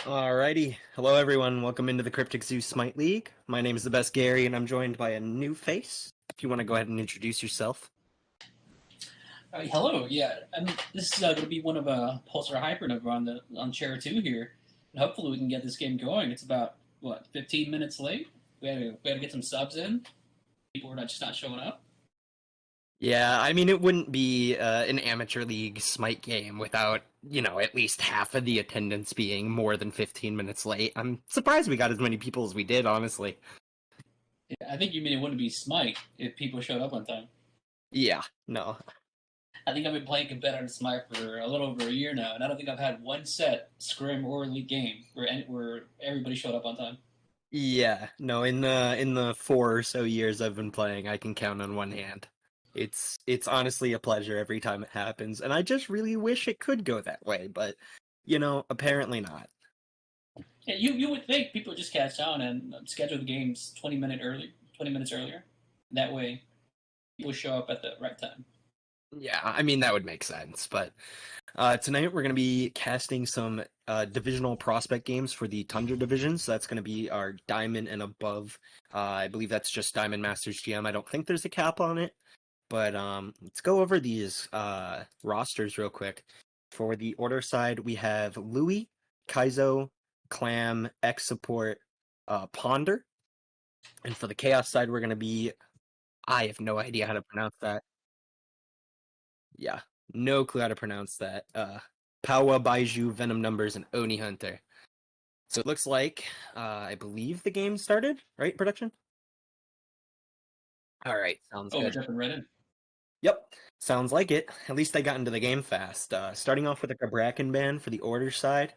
Alrighty. Hello, everyone. Welcome into the Cryptic Zoo Smite League. My name is the best Gary, and I'm joined by a new face. If you want to go ahead and introduce yourself. Hello, yeah. This is going to be one of Pulsar Hypernova on chair two here, and hopefully we can get this game going. It's about 15 minutes late. We had to get some subs in. People were not showing up. Yeah, I mean, it wouldn't be an amateur league Smite game without, at least half of the attendance being more than 15 minutes late. I'm surprised we got as many people as we did, honestly. Yeah, I think you mean it wouldn't be Smite if people showed up on time. Yeah, no. I think I've been playing competitive Smite for a little over a year now, and I don't think I've had one set scrim or league game where everybody showed up on time. Yeah, no, in the 4 or so years I've been playing, I can count on one hand. It's honestly a pleasure every time it happens, and I just really wish it could go that way, but apparently not. Yeah, you would think people would just catch on and schedule the games 20 minutes earlier. That way, people show up at the right time. Yeah, I mean that would make sense, but tonight we're gonna be casting some divisional prospect games for the Tundra division. So that's gonna be our Diamond and above. I believe that's just Diamond Masters GM. I don't think there's a cap on it. But let's go over these rosters real quick. For the order side, we have Louis, Kaizo, Clam, X Support, Ponder. And for the Chaos side, we're going to be. I have no idea how to pronounce that. Yeah, no clue how to pronounce that. Pawa, Baiju, Venom Numbers, and Oni Hunter. So it looks like, I believe the game started, right, production? All right, sounds Oh, we're good. jumping right in. Yep, sounds like it. At least I got into the game fast. Starting off with a Cabrakan ban for the order side.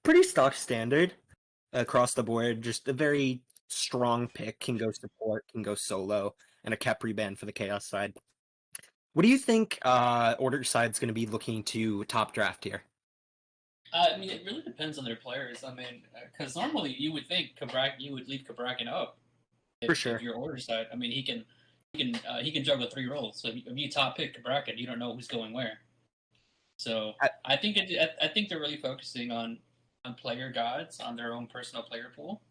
Pretty stock standard across the board. Just a very strong pick. Can go support, can go solo, and a Capri ban for the Chaos side. What do you think order side's going to be looking to top draft here? I mean, it really depends on their players. I mean, because normally you would think you would leave Kabrakin up For if sure. your order side. I mean, he can juggle three roles. So if you top pick Kabrakin, you don't know who's going where. So I, I think they're really focusing on player gods on their own personal player pool.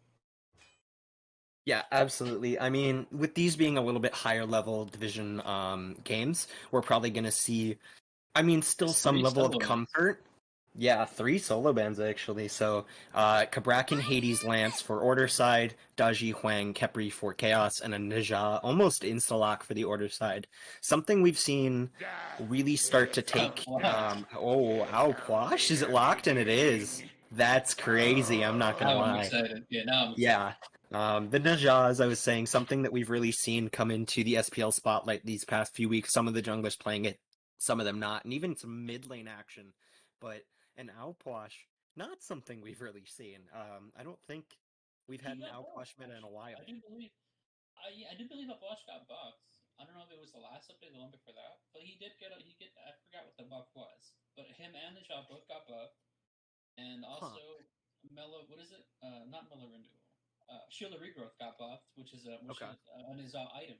yeah, absolutely. I mean, with these being a little bit higher level division games, we're probably going to see, I mean, still It's some three level of solo bans. comfort. Yeah, three solo bands actually. So, Kabrakan, Hades, Lance for Order side, Daji, Huang, Kepri for Chaos, and a Nija almost insta-lock for the Order side. Something we've seen really start to take. What? Oh, ow, Pwash, is it locked? And it is. That's crazy. I'm not gonna Now I'm lie. excited. Yeah, now I'm excited. Yeah. The Nija, as I was saying, something that we've really seen come into the SPL spotlight these past few weeks. Some of the junglers playing it, some of them not, and even some mid lane action. But an Outwash, not something we've really seen. I don't think we've had He an got buffed, Outwash meta in a actually. while. I do believe a Bosch got buffed. I don't know if it was the last update, the one before that, but I forgot what the buff was. But him and the shop both got buffed, and Huh. also Mellow. What is it? Not Mellow Renewal. Shield of Regrowth got buffed, which Okay. is on his item.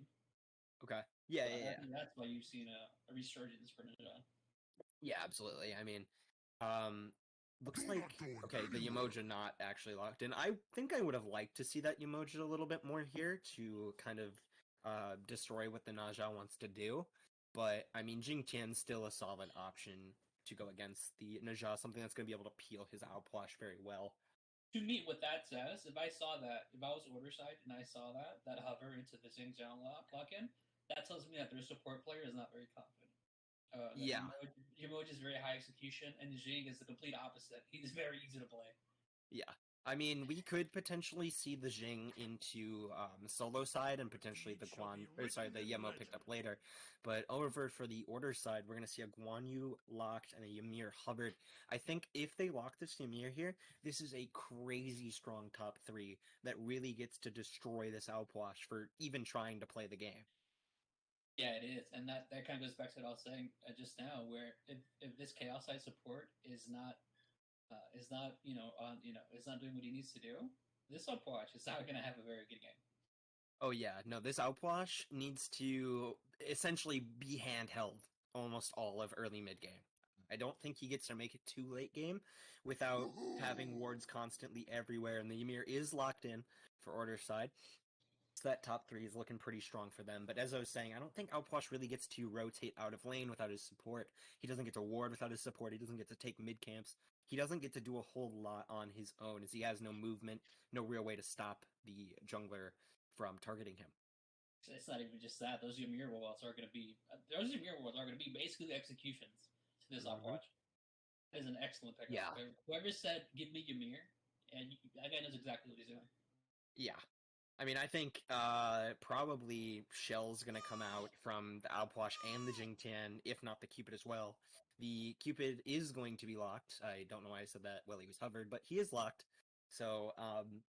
Okay. Yeah, So yeah, I yeah. think that's why you've seen a resurgence for Ninja. Yeah, absolutely. I mean, um, looks like okay, the Yemoja not actually locked in. I think I would have liked to see that Yemoja a little bit more here to kind of destroy what the Naja wants to do. But I mean, Jing Tian's still a solid option to go against the Naja, something that's going to be able to peel his outplash very well. To me, what that says, if I was order side and I saw that hover into the Xingjiang lock in, that tells me that their support player is not very confident. That Yeah, Yamoj is very high execution, and Jing is the complete opposite. He's very easy to play. yeah. I mean, we could potentially see the Jing into solo side and potentially the the Yemo picked up later. But over for the order side, we're going to see a Guan Yu locked and a Ymir Hubbard. I think if they lock this Ymir here, this is a crazy strong top three that really gets to destroy this Outwash for even trying to play the game. Yeah, it is, and that kind of goes back to what I was saying just now, where if this chaos side support is not is not doing what he needs to do, this upwatch is not going to have a very good game. Oh yeah, no, this Outwash needs to essentially be handheld almost all of early mid game. I don't think he gets to make it too late game without having wards constantly everywhere, and the Ymir is locked in for Order side. So that top three is looking pretty strong for them. But as I was saying, I don't think Outwash really gets to rotate out of lane without his support. He doesn't get to ward without his support. He doesn't get to take mid camps. He doesn't get to do a whole lot on his own, as he has no movement, no real way to stop the jungler from targeting him. It's not even just that. Those Ymir walls are going to be basically executions to this Mm-hmm. Upwatch. That is an excellent pickup. Yeah, Whoever said give me Ymir, and that guy knows exactly what he's doing. yeah. I mean, I think probably Shell's going to come out from the Alpwash and the Jingtian, if not the Cupid as well. The Cupid is going to be locked. I don't know why I said that. Well, he was hovered, but he is locked. So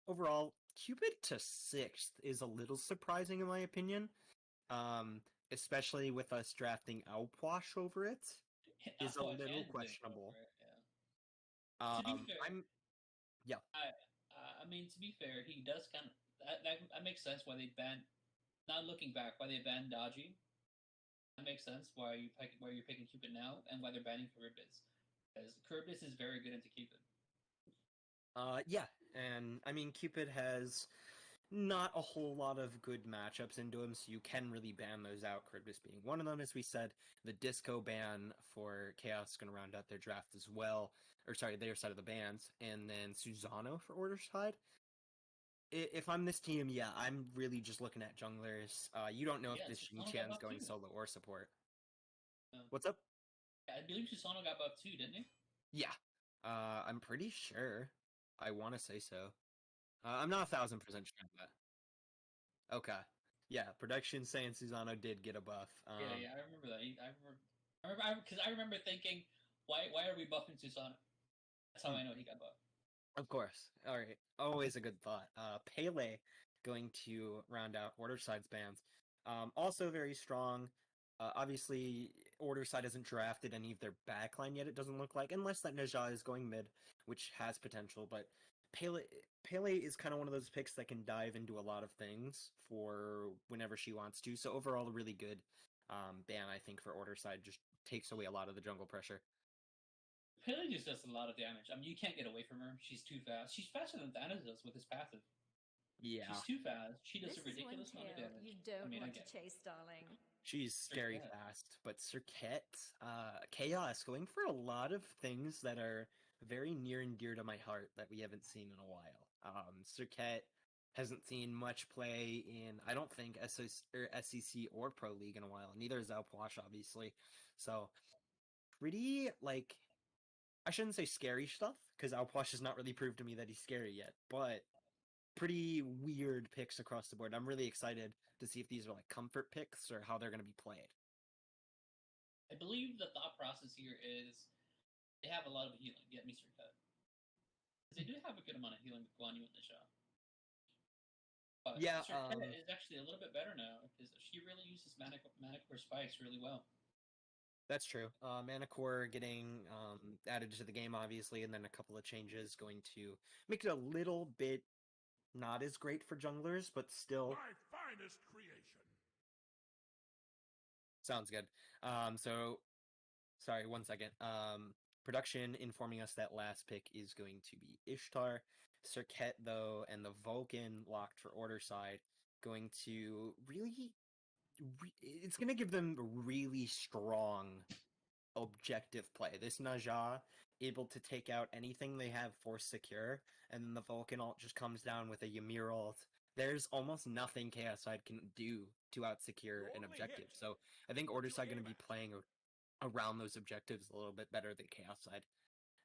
overall, Cupid to 6th is a little surprising in my opinion, especially with us drafting Alpwash over it. Is a Upwatch little and Zing questionable. over it. Yeah. To be fair, I'm yeah. I mean to be fair, he does kind of that makes sense why they banned. Now looking back, why they banned Dodgy. That makes sense why you're picking Cupid now and why they're banning Charybdis. Because Charybdis is very good into Cupid. Yeah, and I mean Cupid has not a whole lot of good matchups into him, so you can really ban those out. Charybdis being one of them, as we said. The Disco ban for Chaos is going to round out their draft as well, or sorry, their side of the bans, and then Susano for Order side. If I'm this team, yeah, I'm really just looking at junglers. You don't know if Yeah, this Susano got Xingqian's buffed going too. solo or support. Um, What's up? I believe Susano got buffed too, didn't he? Yeah, I'm pretty sure. I want to say so. I'm not 1,000% sure of that. Okay. Yeah, production saying Susano did get a buff. Yeah, I remember that. Because I remember thinking, why are we buffing Susano? That's how hmm, I know he got buffed. of course. All right. Always a good thought. Pele going to round out Order Side's bans. Also very strong. Obviously, Order Side hasn't drafted any of their backline yet, it doesn't look like, unless that Najah is going mid, which has potential. But Pele, Pele is kind of one of those picks that can dive into a lot of things for whenever she wants to. So overall, a really good ban, I think, for Order Side. Just takes away a lot of the jungle pressure. Pele just does a lot of damage. I mean, you can't get away from her. She's too fast. She's faster than Thanos does with his passive. Yeah. She's too fast. She does This a is one ridiculous amount of kill you damage. I don't mean, I want to get it. chase, darling. She's scary Cat. fast, but Serket, Chaos, going for a lot of things that are very near and dear to my heart that we haven't seen in a while. Serket hasn't seen much play in, I don't think, SEC or Pro League in a while. Neither is Alpwash, obviously. So, pretty, like, I shouldn't say scary stuff, because Alpwash has not really proved to me that he's scary yet, but pretty weird picks across the board. I'm really excited to see if these are like comfort picks or how they're going to be played. I believe the thought process here is they have a lot of healing. Get Mr. Cut. Because they do have a good amount of healing with Guan Yu in the show. But Yeah, Mr. Cut is actually a little bit better now because she really uses Manicore spikes really well. that's true. Manicore getting added to the game, obviously, and then a couple of changes going to make it a little bit not as great for junglers, but still My finest creation. sounds good. So sorry, one second. Production informing us that last pick is going to be Ishtar. Serket, though, and the Vulcan locked for Order side going to it's going to give them really strong objective play. This Najah able to take out anything they have force secure, and then the Vulcan ult just comes down with a Ymir ult. There's almost nothing Chaos side can do to out secure an objective. So I think Order side going to be playing around those objectives a little bit better than Chaos side.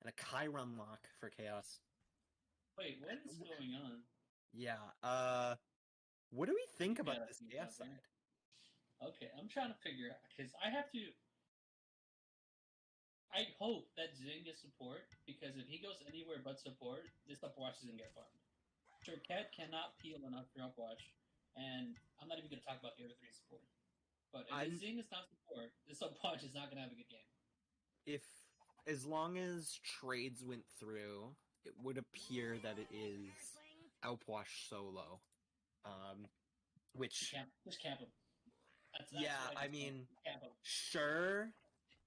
And a Chiron lock for Chaos. Wait, what is going on? Yeah. What do we think You about gotta this think Chaos out there. side? Okay, I'm trying to figure out because I have to. I hope that Zing is support because if he goes anywhere but support, this Upwatch isn't get farmed. Cat cannot peel enough for Upwatch, and I'm not even going to talk about the other three support. But if I'm Zing is not support, this Upwatch is not going to have a good game. if as long as trades went through, it would appear that it is Outwash solo. Which Just camp him. That's yeah, what I I can say. mean, Camp him. sure,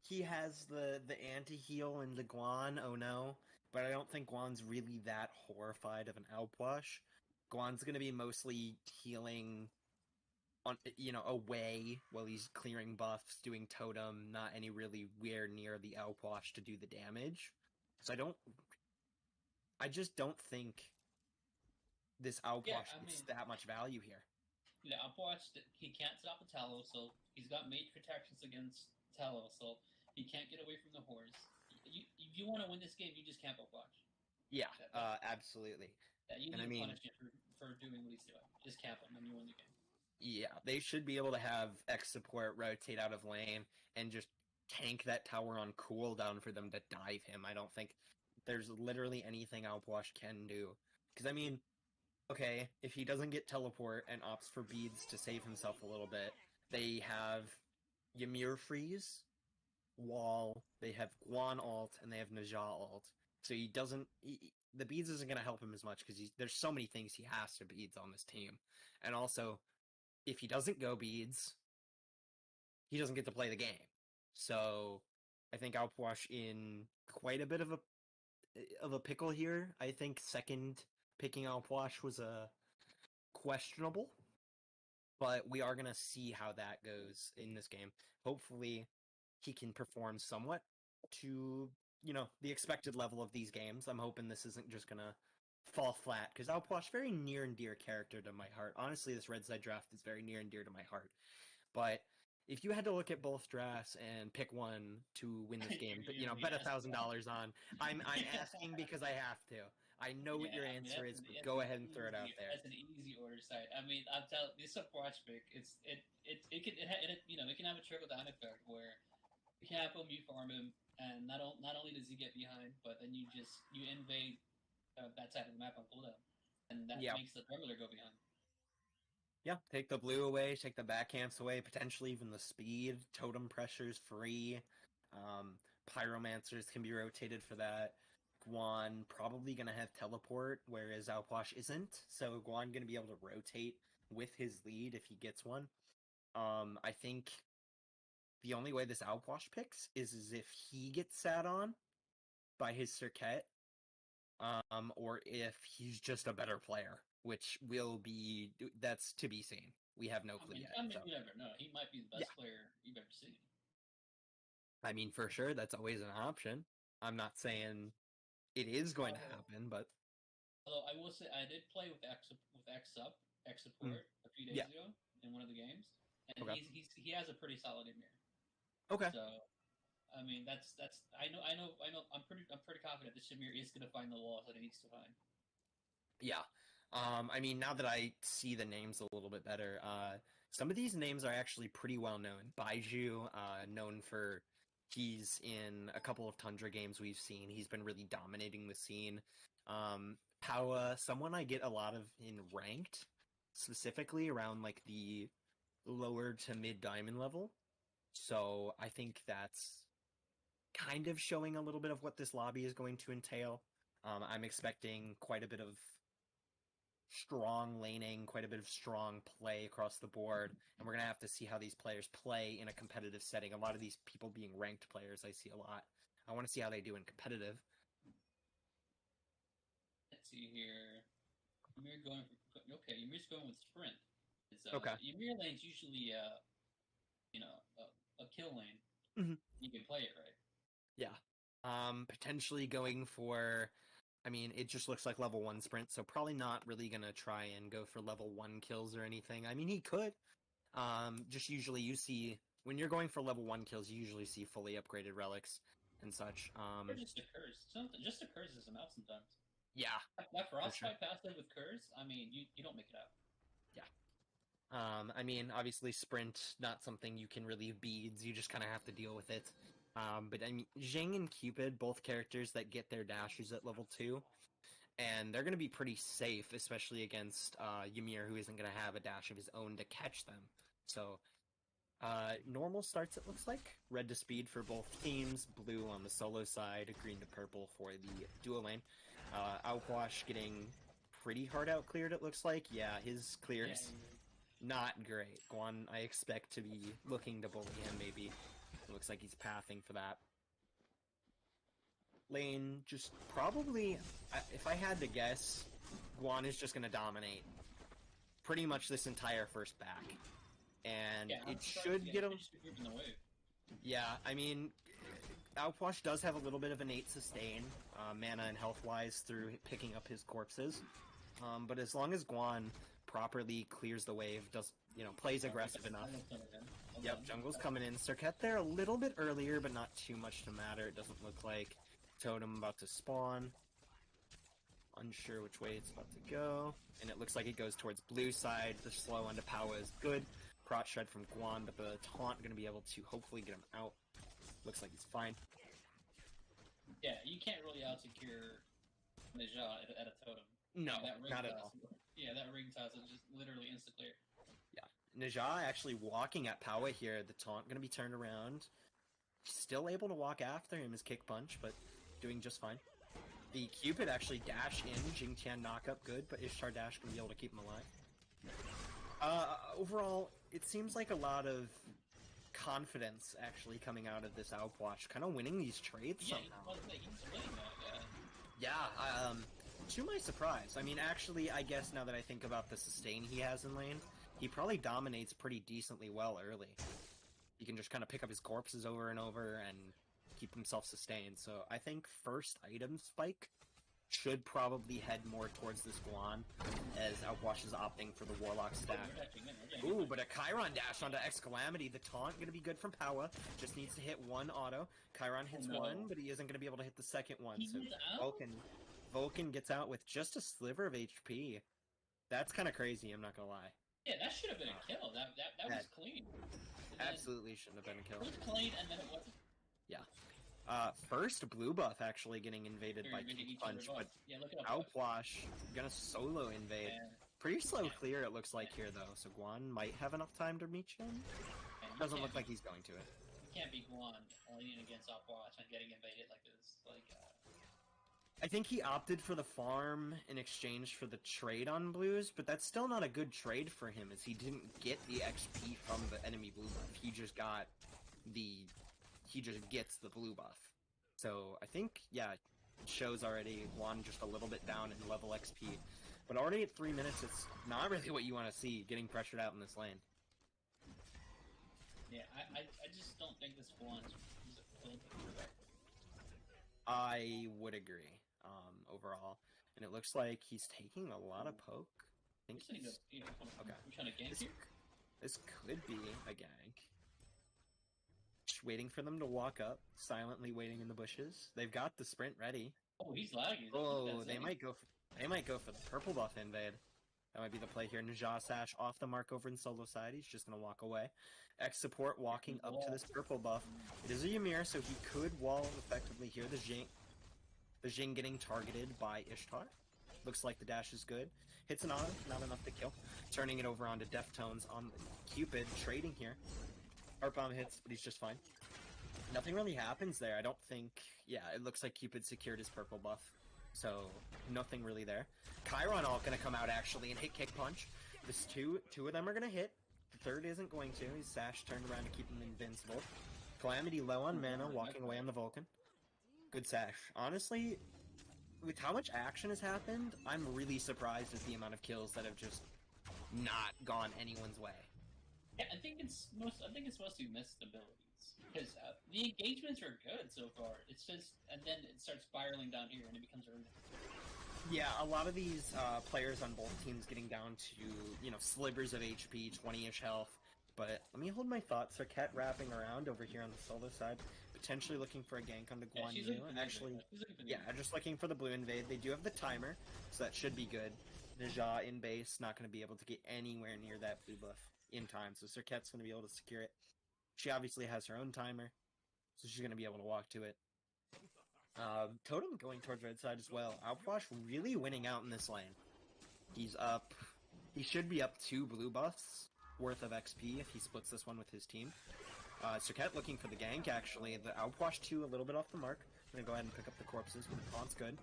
he has the anti-heal in the Guan, oh no. But I don't think Guan's really that horrified of an outwash. Guan's gonna be mostly healing on away while he's clearing buffs, doing totem, not any really where near the outwash to do the damage. So I just don't think this Yeah, outwash I gets mean, that much value here. I've watched it. He can't stop the Talos, so he's got mage protections against Talos, so he can't get away from the horse. If you want to win this game, you just can't watch. Yeah, That's absolutely. that you And I need mean, punishment for doing what he's doing. Just camp him and you win the game. yeah, they should be able to have X support rotate out of lane and just tank that tower on cooldown for them to dive him. I don't think there's literally anything Outwash can do. Because, I mean, okay, if he doesn't get teleport and opts for beads to save himself a little bit, they have Ymir freeze, wall, they have Guan ult, and they have Najah ult. So he doesn't. The beads isn't going to help him as much because there's so many things he has to beads on this team. And also, if he doesn't go beads, he doesn't get to play the game. So I think Outwash in quite a bit of a pickle here. I think second picking Outwash was a questionable, but we are gonna see how that goes in this game. Hopefully, he can perform somewhat to the expected level of these games. I'm hoping this isn't just gonna fall flat because Outwash very near and dear character to my heart. Honestly, this red side draft is very near and dear to my heart. But if you had to look at both drafts and pick one to win this game, You're bet asking that. $1,000 on. I'm asking because I have to. I know what Yeah, your I mean answer is, but go ahead and throw it out there. that's an easy order side. I mean, I'm telling this watch pick. It can have a trickle down effect where you cap him, you farm him, and not only does he get behind, but then you invade that side of the map on cooldown, and that Yeah, makes the perimeter go behind. yeah. Take the blue away, take the backcamps away, potentially even the speed. Totem pressure's free. Um, Pyromancers can be rotated for that. Guan probably gonna have teleport, whereas Outwash isn't. So Guan gonna be able to rotate with his lead if he gets one. I think the only way this Outwash picks is if he gets sat on by his Circuit, or if he's just a better player, which will be that's to be seen. We have no clue yet. I mean, So you never know. He might be the yeah, best player you've ever seen. I mean for sure that's always an option. I'm not saying it is going to Although, happen, but although I will say I did play with X mm, support a few yeah, days ago in one of the games, and okay, he has a pretty solid Emir. okay, So I mean that's I'm pretty confident that Shamir is going to find the walls that he needs to find. yeah. I mean, now that I see the names a little bit better, some of these names are actually pretty well known. Baiju, known for he's in a couple of Tundra games we've seen. He's been really dominating the scene. Powa, someone I get a lot of in ranked, specifically around like the lower to mid diamond level. So I think that's kind of showing a little bit of what this lobby is going to entail. I'm expecting quite a bit of strong laning, quite a bit of strong play across the board, and we're gonna have to see how these players play in a competitive setting. A lot of these people being ranked players, I see a lot. I want to see how they do in competitive. Let's see here. Ymir going for, okay. Ymir's going with sprint. It's Okay. Ymir lane's usually you know a kill lane. Mm-hmm. You can play it right. Yeah. Potentially going for. I mean, it just looks like level 1 sprint, so probably not really gonna try and go for level 1 kills or anything. I mean, he could. Just usually you see when you're going for level 1 kills, you usually see fully upgraded relics and such. Or just a curse. Something just a curse is enough sometimes. Yeah, That for sure. frostbite passive with curse. I mean, you don't make it out. Yeah. I mean, obviously, sprint not something you can really beads. You just kind of have to deal with it. But I mean, Zhang and Cupid, both characters that get their dashes at level 2, and they're going to be pretty safe, especially against Ymir, who isn't going to have a dash of his own to catch them. So, normal starts, it looks like. Red to speed for both teams, blue on the solo side, green to purple for the duo lane. Outwash getting pretty hard out cleared, it looks like. Yeah, his Yeah, clears not great. Guan, I expect to be looking to bully him, maybe. It looks like he's pathing for that. Lane just probably, if I had to guess, Guan is just going to dominate pretty much this entire first back. And Yeah, it should get him... in the wave. Yeah, I mean, Outwash does have a little bit of innate sustain, mana and health-wise, through picking up his corpses. But as long as Guan properly clears the wave, plays aggressive enough. Yep, jungle's coming in. Serket there a little bit earlier, but not too much to matter. It doesn't look like Totem about to spawn. Unsure which way it's about to go. And it looks like it goes towards blue side. The slow onto Powa is good. Prot Shred from Guan, but the taunt going to be able to hopefully get him out. Looks like he's fine. Yeah, you can't really out-secure Neja at a totem. No, not at all. Yeah, that ring toss is just literally insta-clear. Yeah. Neja actually walking at Powa here. The taunt going to be turned around. Still able to walk after him as kick punch, but doing just fine. The Cupid actually dash in. Jingtian knock up good, but Ishtar dash going to be able to keep him alive. Overall, it seems like a lot of confidence actually coming out of this Outwatch, kind of winning these trades somehow. Yeah, to my surprise. I mean, actually, I guess now that I think about the sustain he has in lane, he probably dominates pretty decently well early. He can just kind of pick up his corpses over and over and keep himself sustained. So I think first item spike should probably head more towards this Guan, as Outwash is opting for the Warlock stack. Ooh, but a Chiron dash onto X-Calamity. The taunt going to be good from Powa. Just needs to hit one auto. Chiron hits one, but he isn't going to be able to hit the second one. So Vulcan gets out with just a sliver of HP. That's kind of crazy, I'm not going to lie. Yeah, that should have been a kill. That was clean. Absolutely shouldn't have been a kill. It was clean, and then it wasn't. Yeah. First blue buff actually getting invaded by Kick Punch, but Outwash gonna solo invade. Pretty slow clear it looks like here though, so Guan might have enough time to reach him. Doesn't look like he's going to it. You can't be Guan leaning against Outwash and getting invaded like this. I think he opted for the farm in exchange for the trade on blues, but that's still not a good trade for him, as he didn't get the XP from the enemy blue buff. He just gets the blue buff. So I think, yeah, it shows already Guan just a little bit down in level XP. But already at 3 minutes, it's not really what you want to see, getting pressured out in this lane. Yeah, I just don't think this Guan is a build. I would agree, overall. And it looks like he's taking a lot of poke. I think he's... Okay. Trying to gank here? This could be a gank. Just waiting for them to walk up, silently waiting in the bushes. They've got the sprint ready. Oh, he's lagging. Oh, they might go for the purple buff invade. That might be the play here. Neja Sash off the mark over in solo side. He's just going to walk away. X support walking up to this purple buff. It is a Ymir, so he could wall effectively here. The Jing getting targeted by Ishtar. Looks like the dash is good. Hits an auto, not enough to kill. Turning it over onto Deftones on Cupid, trading here. Heart Bomb hits, but he's just fine. Nothing really happens there, I don't think. Yeah, it looks like Cupid secured his purple buff. So, nothing really there. Chiron ult gonna come out, actually, and hit Kick Punch. This two of them are gonna hit. The third isn't going to. His Sash turned around to keep him invincible. Calamity low on mana, walking away on the Vulcan. Good Sash. Honestly, with how much action has happened, I'm really surprised at the amount of kills that have just not gone anyone's way. Yeah, I think it's mostly missed abilities. Because the engagements are good so far. It's just, and then it starts spiraling down here, and it becomes urgent. Yeah, a lot of these players on both teams getting down to, slivers of HP, 20-ish health. But let me hold my thoughts. Serket wrapping around over here on the solo side, potentially looking for a gank onto Guan Yu. And actually, just looking for the blue invade. They do have the timer, so that should be good. Neja in base, not going to be able to get anywhere near that blue buff in time, so Serket's going to be able to secure it. She obviously has her own timer, so she's going to be able to walk to it. Totem going towards red side as well. Outwash really winning out in this lane. He's up. He should be up 2 blue buffs worth of XP if he splits this one with his team. Serket looking for the gank, actually. The Outwash 2 a little bit off the mark. I'm going to go ahead and pick up the corpses, but the taunt's good.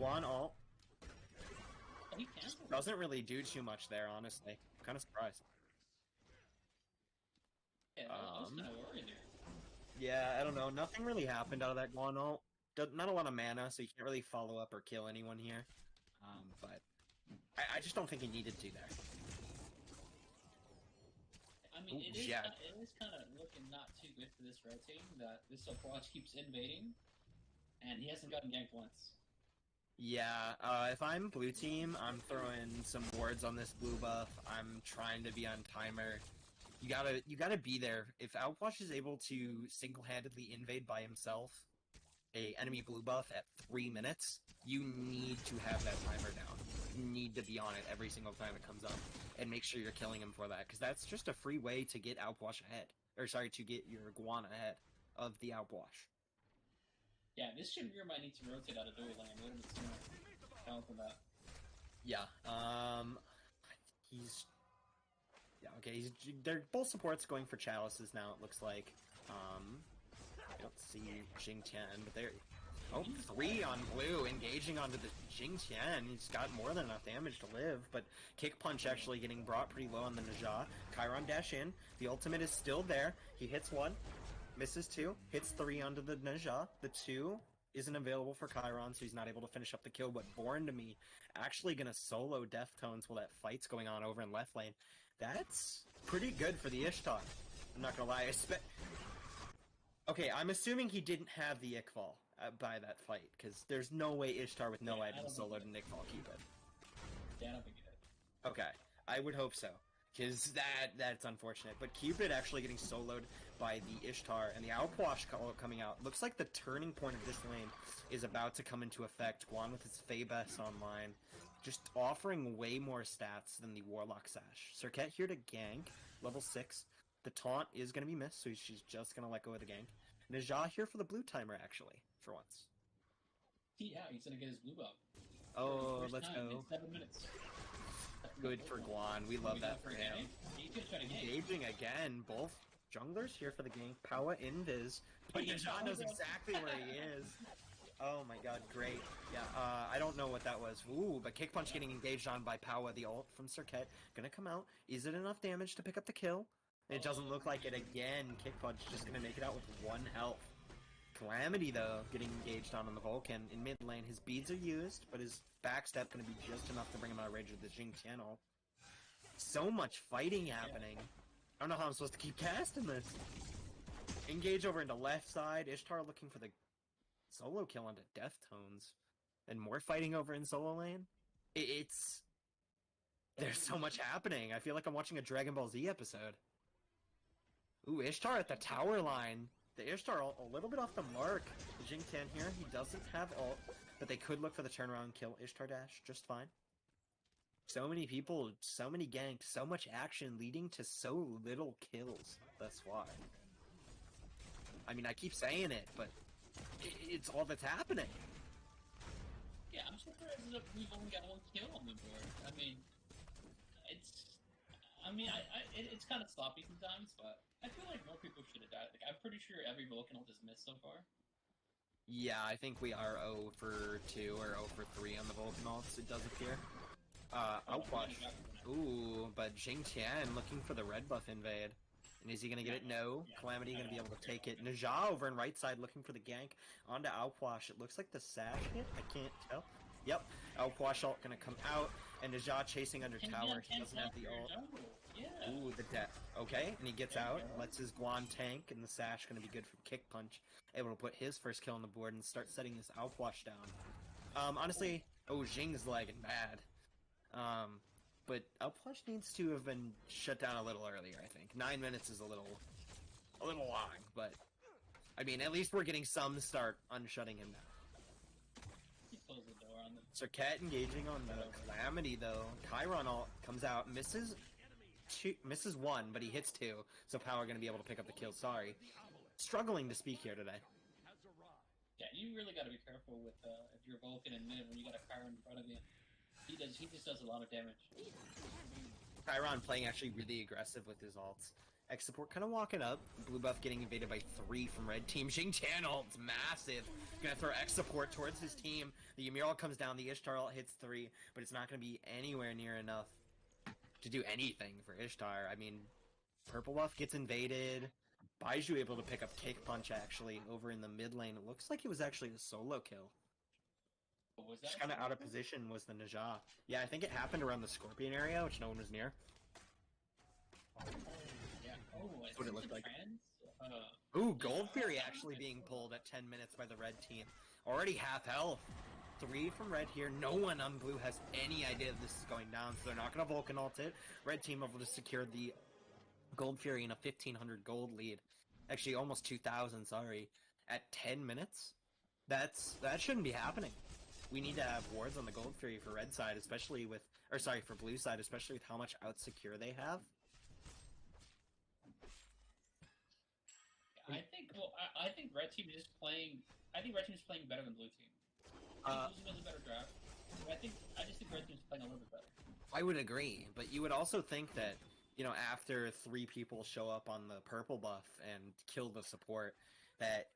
Guan ult. Doesn't really do too much there, honestly. I'm kind of surprised. Yeah, I was kind of worried there. Yeah, I don't know. Nothing really happened out of that Guan ult. Not a lot of mana, so you can't really follow up or kill anyone here. But I just don't think he needed to there. I mean, Ooh, it is Jet. it is kind of looking not too good for this red team. That this Overwatch keeps invading, and he hasn't gotten ganked once. Yeah, if I'm blue team, I'm throwing some wards on this blue buff. I'm trying to be on timer. You gotta be there. If Outwash is able to single-handedly invade by himself a enemy blue buff at 3 minutes, you need to have that timer down. You need to be on it every single time it comes up, and make sure you're killing him for that, because that's just a free way to get Outwash ahead. Or sorry, to get your Guan ahead of the Outwash. Yeah, this Shinmir might need to rotate out of dual lane a little bit sooner. Down for that. Yeah, he's yeah, okay. They're both supports going for chalices now. It looks like. I don't see Jing Tian, but they're 3 on blue, engaging onto the Jing Tian. He's got more than enough damage to live, but Kick Punch actually getting brought pretty low on the Najah. Chiron dash in. The ultimate is still there. He hits 1, misses 2, hits 3 onto the Najah. The 2 isn't available for Chiron, so he's not able to finish up the kill, but Born to Me actually gonna solo Deftones while that fight's going on over in left lane. That's pretty good for the Ishtar. I'm not gonna lie. Okay, I'm assuming he didn't have the Iqbal by that fight, because there's no way Ishtar with no items soloed an Iqbal keep it. Yeah, I don't think he did. Okay, I would hope so, because that's unfortunate. But Cupid actually getting soloed by the Ishtar, and the Outwash coming out. Looks like the turning point of this lane is about to come into effect. Guan with his Fabes online, just offering way more stats than the Warlock Sash. Serket here to gank, level 6. The taunt is going to be missed, so she's just going to let go of the gank. Najah here for the blue timer, actually, for once. Yeah, he's gonna get his blue buff. Oh, First let's time go. in 7 minutes. Good for Guan. We love that for him. He's gonna try to gank. Engaging again. Both junglers here for the gank. Power invis. But Najah knows exactly where he is. Oh my god, great. Yeah, I don't know what that was. Ooh, but Kick Punch getting engaged on by Power, the ult from Serket. Gonna come out. Is it enough damage to pick up the kill? It doesn't look like it again. Kick Punch just gonna make it out with 1 health. Calamity, though, getting engaged on the Vulcan. In mid lane, his beads are used, but his backstep gonna be just enough to bring him out of range of the Jing channel. So much fighting happening. I don't know how I'm supposed to keep casting this. Engage over into left side. Ishtar looking for the solo kill onto Deftones. And more fighting over in solo lane. It's... There's so much happening. I feel like I'm watching a Dragon Ball Z episode. Ooh, Ishtar at the tower line. The Ishtar a little bit off the mark. The Jing Tian here, he doesn't have ult, but they could look for the turnaround kill. Ishtar dash, just fine. So many people, so many ganks, so much action leading to so little kills. That's why. I mean, I keep saying it, but it's all that's happening. Yeah, I'm surprised that we've only got 1 kill on the board. I mean, it's kind of sloppy sometimes, but I feel like more people should have died. Like, I'm pretty sure every Vulcan ult is missed so far. Yeah, I think we are 0 for 2 or 0 for 3 on the Vulcan ults, it does appear. Outwash. Ooh, but Jing Tian looking for the red buff invade. And is he going to get it? No. Calamity going to be able to take it. Najah over in right side looking for the gank. Onto Outwash. It looks like the sash hit. I can't tell. Yep. Outwash ult going to come out. And Najah chasing under tower. He doesn't have the ult. Ooh, the death. Okay, and he gets out. Lets his Guan tank. And the sash going to be good for Kick Punch. Able to put his first kill on the board and start setting this Outwash down. Honestly, Jing's lagging bad. But Outwash needs to have been shut down a little earlier, I think. 9 minutes is a little long, but I mean, at least we're getting some start on shutting him down. He closed the door on them. Serket engaging on the Calamity, though. Chiron ult comes out, misses 1, but he hits 2, so Power gonna be able to pick up the kill, sorry. Struggling to speak here today. Yeah, you really gotta be careful with, if you're Vulcan in mid when you got a Chiron in front of you. He just does a lot of damage. Chiron playing actually really aggressive with his ults. X support kind of walking up. Blue buff getting invaded by 3 from red team. Jing Tian ult's massive. Gonna throw X support towards his team. The Ymir ult comes down. The Ishtar ult hits 3, but it's not gonna be anywhere near enough to do anything for Ishtar. I mean, purple buff gets invaded. Baiju able to pick up Cake Punch, actually, over in the mid lane. It looks like it was actually a solo kill. Was that Just kind of out of kill? position was the Najah. Yeah, I think it happened around the Scorpion area, which no one was near. Yeah. Oh, That's what it looked like. Trans? Ooh, Gold Fury actually being pulled at 10 minutes by the red team. Already half health. 3 from red here. No one on blue has any idea this is going down, so they're not going to Vulcan ult it. Red team able to secure the Gold Fury in a 1,500 gold lead. Actually, almost 2,000, sorry. At 10 minutes? That shouldn't be happening. We need to have wards on the Gold Fury for red side, especially with... Or sorry, for blue side, especially with how much out-secure they have. I think. Well, I think red team is playing. I think red team is playing better than blue team. I think blue team has a better draft. But I just think red team is playing a little bit better. I would agree, but you would also think that, you know, after 3 people show up on the purple buff and kill the support, that,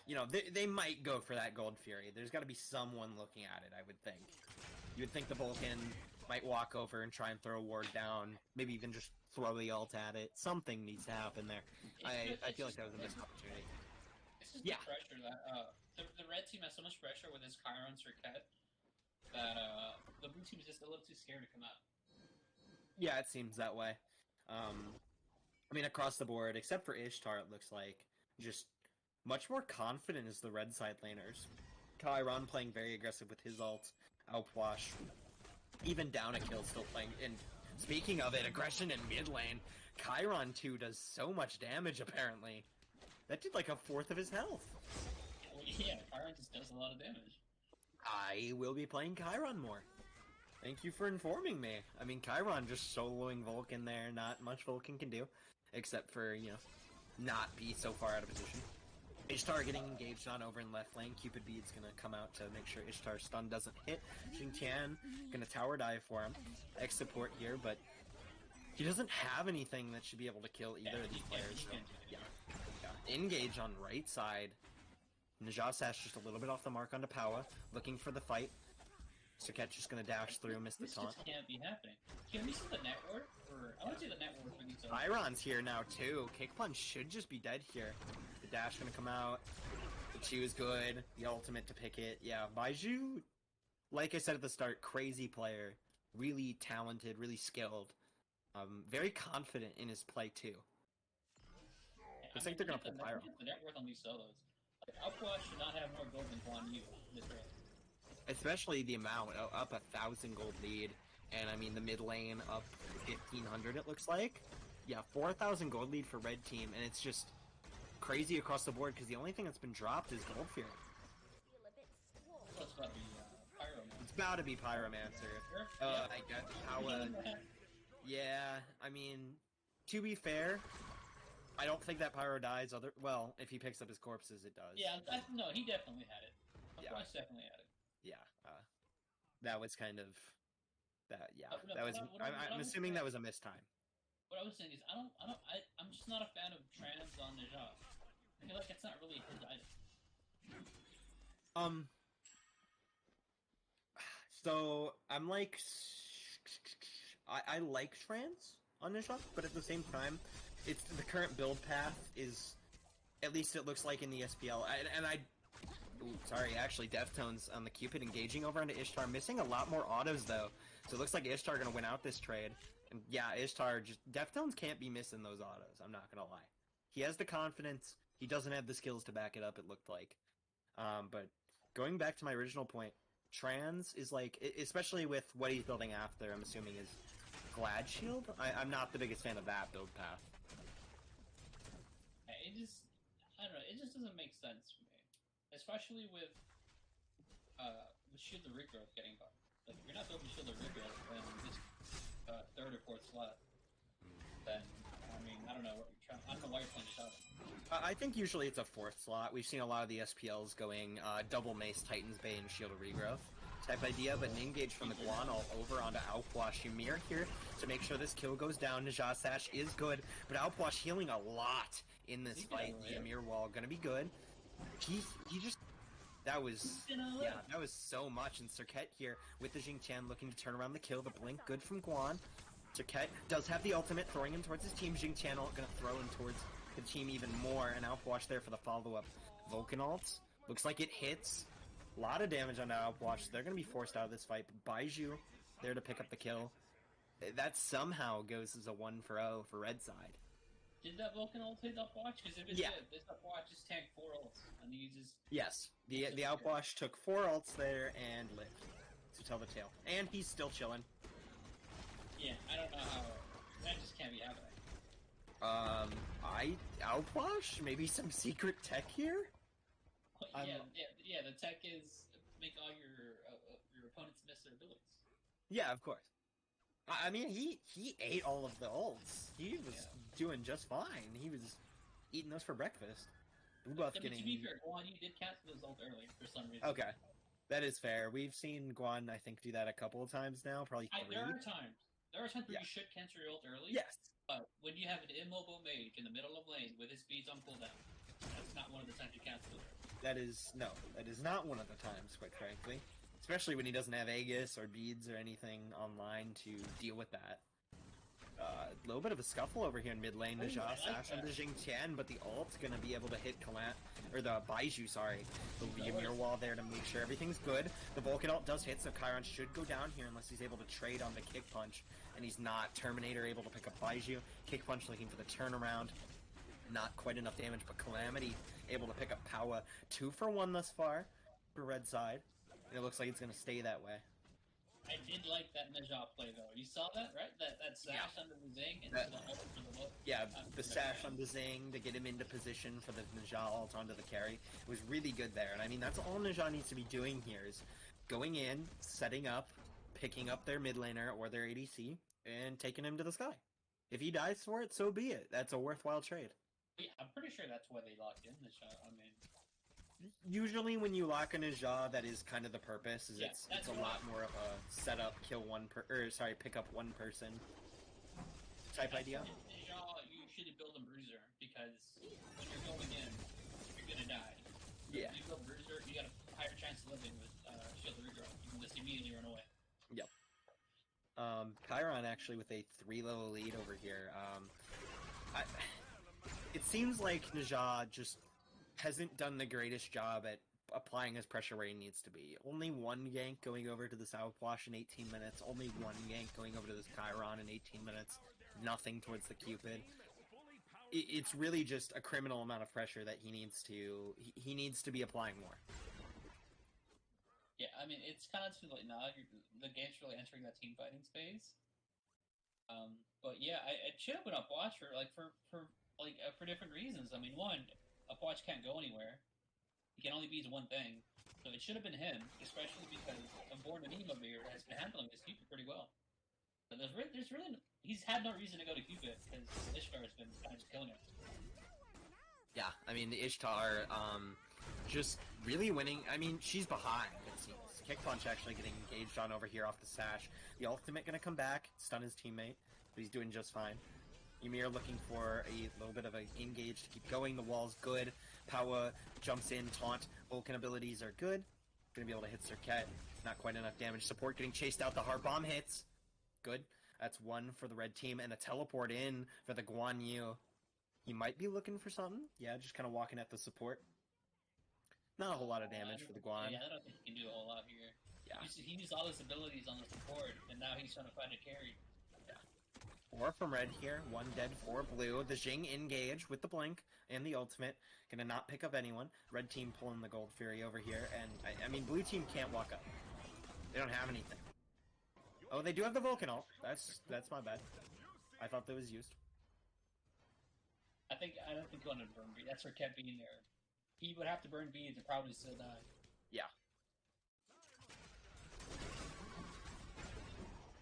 you know, they might go for that Gold Fury. There's got to be someone looking at it, I would think. You would think the Vulcan might walk over and try and throw a ward down, maybe even just throw the ult at it. Something needs to happen there. I feel like that was a missed opportunity. It's just the pressure that the red team has so much pressure with his Chiron Circuit that the blue team is just a little too scared to come out. Yeah, it seems that way. I mean, across the board, except for Ishtar, it looks like just much more confident as the red side laners. Chiron playing very aggressive with his ult. Outwash, even down a kill, still playing. And speaking of it, aggression in mid lane. Chiron too does so much damage apparently. That did like a 1/4 of his health. Well, yeah, Chiron just does a lot of damage. I will be playing Chiron more. Thank you for informing me. I mean, Chiron just soloing Vulcan there. Not much Vulcan can do, except for, you know, not be so far out of position. Ishtar getting engaged on over in left lane. Cupid Bead's gonna come out to make sure Ishtar's stun doesn't hit. Xingtian gonna tower dive for him. X support here, but he doesn't have anything that should be able to kill either of these players. So, yeah. Engage on right side. Najah Sash just a little bit off the mark onto Powa, looking for the fight. Serket just gonna dash through, miss the taunt. This just can't be happening. Can we see the network? Or I want to see the network for these. Chiron's here now too. Kick Punch should just be dead here. The dash gonna come out. The Q is good. The ultimate to pick it. Yeah, Baiju, like I said at the start, crazy player. Really talented, really skilled. Very confident in his play too. Looks like they're gonna pull Pyro. The net worth on these solos. Like, Outwatch should not have more gold than Guan Yu this race. Especially the amount, up 1,000 gold lead, and I mean the mid lane up 1,500 it looks like. Yeah, 4,000 gold lead for red team, and it's just crazy across the board because the only thing that's been dropped is Gold Fury. So it's about to be Pyromancer. It's about to be Pyromancer. I guess how. Yeah, I mean, to be fair, I don't think that Pyro dies. Well, if he picks up his corpses, it does. Yeah, no, he definitely had it. Of course, definitely had it. Yeah, that was kind of that. Yeah, no, that was. I'm assuming that was a missed time. What I was saying is, I'm just not a fan of trans on Najah. I feel like it's not really his item. So I'm like, I like trans on Najah, but at the same time, it's the current build path is, at least it looks like in the SPL, Ooh, sorry, actually, Deftones on the Cupid engaging over onto Ishtar, missing a lot more autos though. So it looks like Ishtar gonna win out this trade. And yeah, Ishtar Deftones can't be missing those autos. I'm not gonna lie. He has the confidence. He doesn't have the skills to back it up. It looked like. But going back to my original point, trans is like, especially with what he's building after. I'm assuming is Glad Shield. I'm not the biggest fan of that build path. I don't know. It just doesn't make sense for me. Especially with Shield of Regrowth getting buffed. Like, if you're not building Shield of Regrowth in this 3rd or 4th slot, then, I mean, I don't know what you're trying. I don't know why you're playing this out. I think usually it's a 4th slot. We've seen a lot of the SPLs going double Mace, Titan's Bane, Shield of Regrowth type idea, but an engage from the Guan all over onto Outwash. Ymir here to make sure this kill goes down. Najah Sash is good, but Outwash healing a lot in this fight. The Ymir wall gonna be good. He just, that was so much. And Serket here with the Xingtian looking to turn around the kill. The blink good from Guan. Serket does have the ultimate, throwing him towards his team. Xingtian gonna throw him towards the team even more, and Outwash there for the follow-up Vulcan ult. Looks like it hits. A lot of damage on Outwash. They're going to be forced out of this fight. Baiju there to pick up the kill. That somehow goes as a 1-0 for red side. Did that Vulcan ult hit Upwatch? Because if it did, this Upwatch just tanked 4 ults, and he just... Yes, the Outwash took 4 ults there and lived, to tell the tale. And he's still chilling. Yeah, I don't know how... That just can't be happening. Outwash? Maybe some secret tech here? Yeah, the tech is make all your opponents miss their abilities. Yeah, of course. I mean, he ate all of the ults. He was doing just fine. He was eating those for breakfast. To be fair, Guan Yu did cancel his ult early for some reason. Okay. That is fair. We've seen Guan, I think, do that a couple of times now, probably 3. There are times where you should cancel your ult early. Yes. But when you have an immobile mage in the middle of lane with his speeds on cooldown, that's not one of the times you cancel it. That is not one of the times, quite frankly. Especially when he doesn't have Aegis or beads or anything online to deal with that. A little bit of a scuffle over here in mid lane. Najah sash onto Jingtian, but the ult's gonna be able to hit the Baiju, sorry. The Ymir wall there to make sure everything's good. The Vulcan ult does hit, so Chiron should go down here unless he's able to trade on the kick punch. And he's not. Terminator able to pick up Baiju. Kick punch looking for the turnaround. Not quite enough damage, but Calamity able to pick up Powa. 2 for 1 thus far for red side. And it looks like it's gonna stay that way. I did like that Najah play, though. You saw that, right? That sash under the Zing and the ult for the look. Yeah, the sash on the Zing to get him into position for the Najah ult onto the carry. It was really good there. And I mean, that's all Najah needs to be doing here is going in, setting up, picking up their mid laner or their ADC, and taking him to the sky. If he dies for it, so be it. That's a worthwhile trade. Yeah, I'm pretty sure that's why they locked in Najah. I mean... Usually when you lock a Najah, that is kind of the purpose. Is it's a lot more of a setup, pick up one person type idea. Najah, you should build a bruiser because when you're going in, you're gonna die. Yeah. If you build bruiser, you got a higher chance of living with shield regrowth. You can just immediately run away. Yep. Chiron actually with a 3-level lead over here. It seems like Najah just hasn't done the greatest job at applying his pressure where he needs to be. Only one gank going over to the Southwash in 18 minutes. Only one gank going over to this Chiron in 18 minutes. Nothing towards the Cupid. It's really just a criminal amount of pressure that he needs to be applying more. Yeah, I mean, it's kind of too late now. The game's really entering that team fighting space. But yeah, it should have been Upwatch for different reasons. I mean, one, Upwatch can't go anywhere. He can only be one thing. So it should have been him, especially because Born Anima here has been handling this Cupid pretty well. But he's had no reason to go to Cupid because Ishtar has been kind of just killing him. Yeah, I mean, the Ishtar, just really winning. I mean, she's behind, it seems. Kick punch actually getting engaged on over here off the sash. The ultimate gonna come back, stun his teammate, but he's doing just fine. Ymir looking for a little bit of an engage to keep going. The wall's good. Powa jumps in, taunt. Vulcan abilities are good. Gonna be able to hit Circuit. Not quite enough damage. Support getting chased out. The heart bomb hits. Good. That's 1 for the red team. And a teleport in for the Guan Yu. He might be looking for something. Yeah, just kind of walking at the support. Not a whole lot of damage for the Guan. Yeah, I don't think he can do a whole lot here. Yeah. He used all his abilities on the support, and now he's trying to find a carry. 4 from red here, 1 dead, 4 blue. The Jing engage with the blink and the ultimate. Gonna not pick up anyone. Red team pulling the Gold Fury over here, and I mean, blue team can't walk up. They don't have anything. Oh, they do have the Vulcan ult. That's my bad. I thought that was used. I don't think going to burn bead. That's where kept being there. He would have to burn beads and probably still die. Yeah.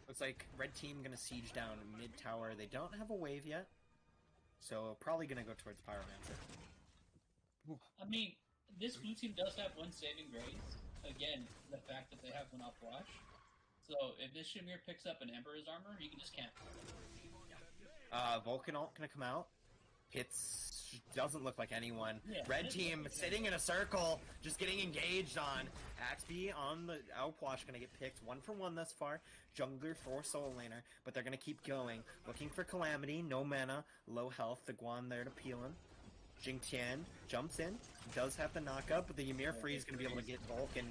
Looks like red team gonna siege down mid tower. They don't have a wave yet, so probably gonna go towards Pyromancer. I mean, this blue team does have one saving grace. Again, the fact that they have one off watch. So if this Shamir picks up an Emperor's armor, he can just camp. Vulcan ult gonna come out. Hits doesn't look like anyone. Yeah, Red team sitting in a circle, just getting engaged on. Axby on the Outwash gonna get picked 1-for-1 thus far. Jungler for Soul Laner, but they're gonna keep going. Looking for Calamity, no mana, low health. The Guan there to peel him. Jing Tian jumps in, does have the knockup, but the Ymir Free is gonna be able to get Vulcan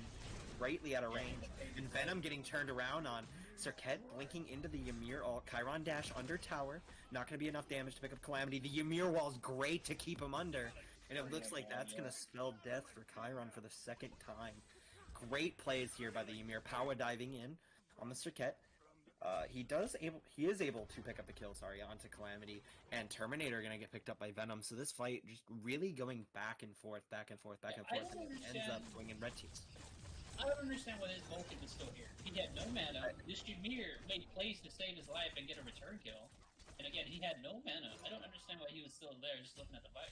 greatly out of range. And Venom getting turned around on. Serket blinking into the Ymir ult. Chiron dash under tower. Not going to be enough damage to pick up Calamity. The Ymir wall's great to keep him under. And it looks like that's going to spell death for Chiron for the second time. Great plays here by the Ymir. Power diving in on the Serket. He is able to pick up the kill, onto Calamity, and Terminator gonna get picked up by Venom. So this fight just really going back and forth, and it ends up swinging red teams. I don't understand why this Vulcan is still here. He had no mana. This Ymir made plays to save his life and get a return kill. And again, he had no mana. I don't understand why he was still there just looking at the fight.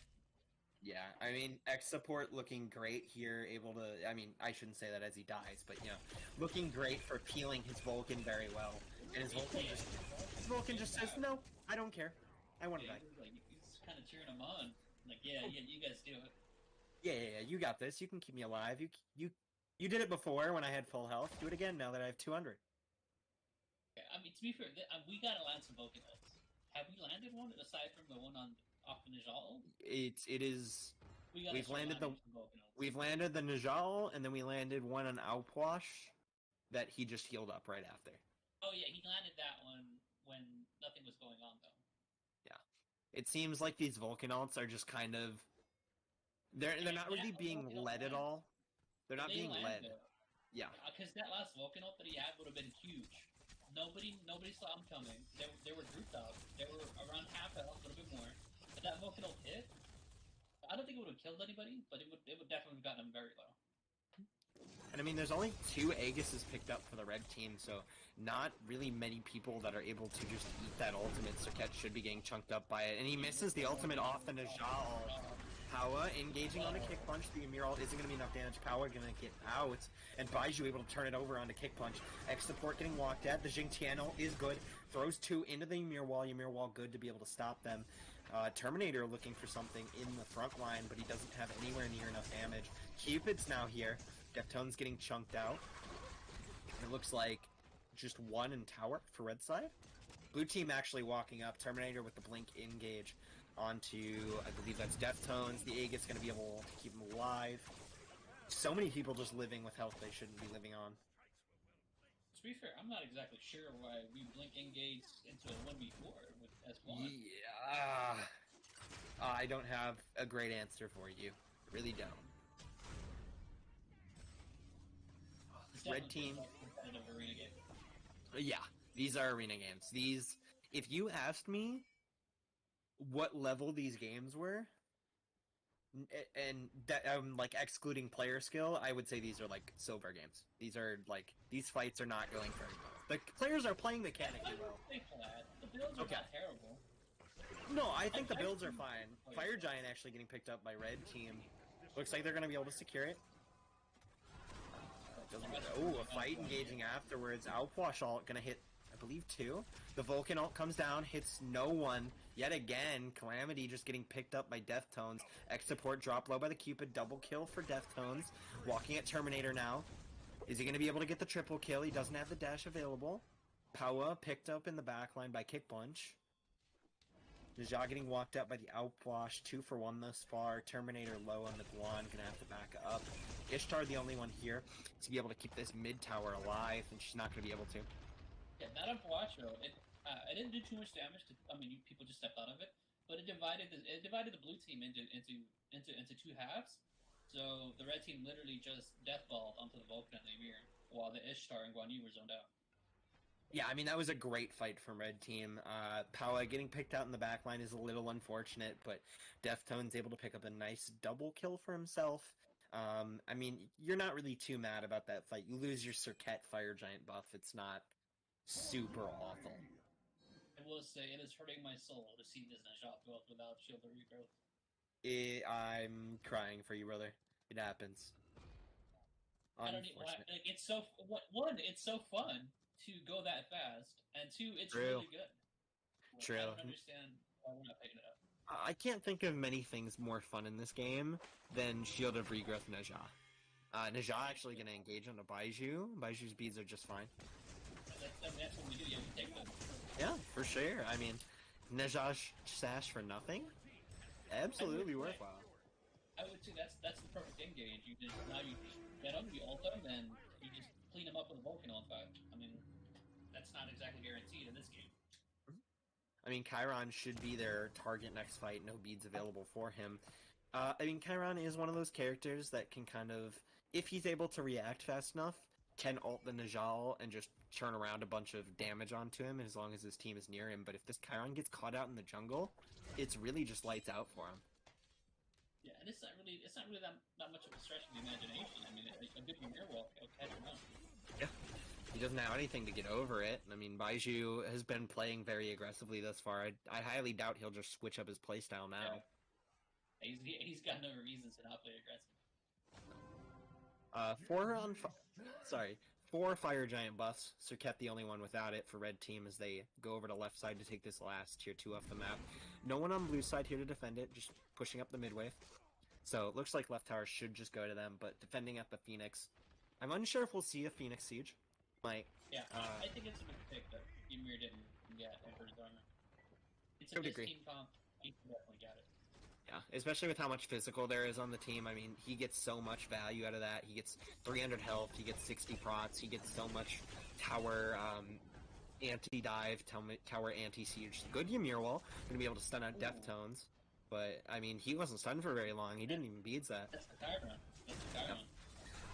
Yeah, I mean, X support looking great here, able to, I mean, I shouldn't say that as he dies, but, you know, looking great for peeling his Vulcan very well. And his Vulcan just says, no, I don't care. I want to die. He's kind of cheering him on. Like, yeah, you guys do it. Yeah, you got this. You can keep me alive. You did it before when I had full health. Do it again now that I have 200. Okay, I mean, to be fair, we gotta land some Vulcan ults. Have we landed one aside from the one on off the Najal? It is. We've landed the Najal, and then we landed one on Outwash that he just healed up right after. Oh yeah, he landed that one when nothing was going on though. Yeah, it seems like these Vulcan ults are just kind of. They're not really being led at all. They're not being led. Yeah. Because that last Vulcan ult that he had would have been huge. Nobody saw him coming. They were grouped up. They were around half health, a little bit more. But that Vulcan ult hit. I don't think it would have killed anybody, but it would definitely have gotten him very low. And I mean, there's only 2 Aegises picked up for the red team, so not really many people that are able to just eat that ultimate. Serket should be getting chunked up by it, and he misses the ultimate off the Najal. Power engaging on a kick punch. The Ymir ult isn't going to be enough damage. Power going to get out, and Baiju able to turn it over onto kick punch. X support getting walked at. The Jing Tian ult is good. Throws 2 into the Ymir wall. Ymir wall good to be able to stop them. Terminator looking for something in the front line, but he doesn't have anywhere near enough damage. Cupid's now here. Deftones getting chunked out. It looks like just 1 in tower for red side. Blue team actually walking up. Terminator with the blink engage onto, I believe that's Deftones. The Aegis going to be able to keep him alive. So many people just living with health they shouldn't be living on. To be fair, I'm not exactly sure why we blink engage into a 1v4 with S1. Yeah. I don't have a great answer for you. Really don't. Red team. Arena game. Yeah, these are arena games. These, if you asked me what level these games were, and that like excluding player skill, I would say these are like silver games. These are like, these fights are not going very well. The players are playing mechanically well. The builds are not terrible. No, I think the builds are fine. Fire Giant actually getting picked up by red team. Looks like they're going to be able to secure it. Oh, a fight engaging afterwards. Outwash ult gonna hit, I believe, 2. The Vulcan ult comes down, hits no one. Yet again, Calamity just getting picked up by Deftones. X support drop low by the Cupid. Double kill for Deftones. Walking at Terminator now. Is he gonna be able to get the triple kill? He doesn't have the dash available. Powa picked up in the backline by Kick Punch. Najah getting walked out by the Outwash, 2 for 1 thus far. Terminator low on the Guan, gonna have to back up. Ishtar the only one here to be able to keep this mid tower alive, and she's not gonna be able to. Yeah, that Outwash though, it didn't do too much damage. People just stepped out of it, but it divided the blue team into 2 halves. So the red team literally just deathballed onto the Vulcan and the Ymir, while the Ishtar and Guan Yu were zoned out. Yeah, I mean, that was a great fight from Red Team. Powa getting picked out in the backline is a little unfortunate, but Deftone's able to pick up a nice double kill for himself. I mean, you're not really too mad about that fight. You lose your Serket Fire Giant buff. It's not super awful. I will say, it is hurting my soul to see this Najat build without shield or regrowth. I'm crying for you, brother. It happens. I don't know why. Like, it's so... One, it's so fun to go that fast, and 2, it's really good. True. I don't understand why we're not picking it up. I can't think of many things more fun in this game than Shield of Regrowth Neja. Neja actually going to engage on a Baiju. Baiju's beads are just fine. That's what we do. Yeah, we take them. Yeah, for sure. I mean, Neja sash for nothing? Absolutely worthwhile. I would say that's the perfect engage. You just get them, you ult them, and you just clean them up with a Vulcan ult. I mean, that's not exactly guaranteed in this game. I mean, Chiron should be their target next fight. No beads available for him. I mean, Chiron is one of those characters that can kind of, if he's able to react fast enough, can ult the Najal and just turn around a bunch of damage onto him as long as his team is near him. But if this Chiron gets caught out in the jungle, it's really just lights out for him. Yeah, and it's not really that much of a stretch of the imagination. I mean, a good mirror will catch him out. Yeah. He doesn't have anything to get over it. I mean, Baiju has been playing very aggressively thus far. I highly doubt he'll just switch up his playstyle now. Yeah. He's got no reasons to not play aggressive. Four Fire Giant buffs. Serket the only one without it for red team as they go over to left side to take this last tier 2 off the map. No one on blue side here to defend it, just pushing up the mid wave. So it looks like left tower should just go to them, but defending at the Phoenix. I'm unsure if we'll see a Phoenix Siege. I think it's a good pick that Ymir didn't get Emperor's Armor. It's a good team comp. He can definitely get it. Yeah, especially with how much physical there is on the team. I mean, he gets so much value out of that. He gets 300 health, he gets 60 procs, he gets so much tower anti-dive, tower anti-siege. Good Ymir wall, gonna be able to stun out Deftones. But, I mean, he wasn't stunned for very long. He didn't even beads that. That's the Chiron. Yep.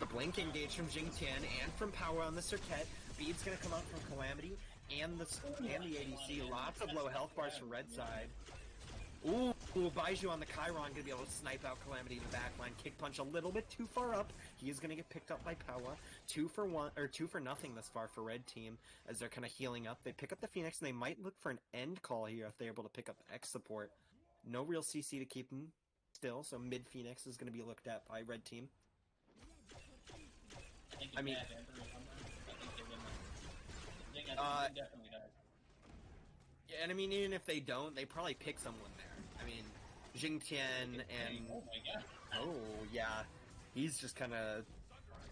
The blink engage from Jingtian and from Power on the Serket. Bead's gonna come out from Calamity and the ADC. Lots of low health bars from red side. Ooh, Baiju on the Chiron gonna be able to snipe out Calamity in the backline. Kick punch a little bit too far up. He is gonna get picked up by Power. 2 for nothing thus far for red team as they're kind of healing up. They pick up the Phoenix and they might look for an end call here if they're able to pick up X support. No real CC to keep them still, so mid Phoenix is gonna be looked at by red team. I mean, definitely does. Yeah, and I mean, even if they don't, they probably pick someone there. I mean, Jingtian and... Oh my god. Oh, yeah. He's just kind of...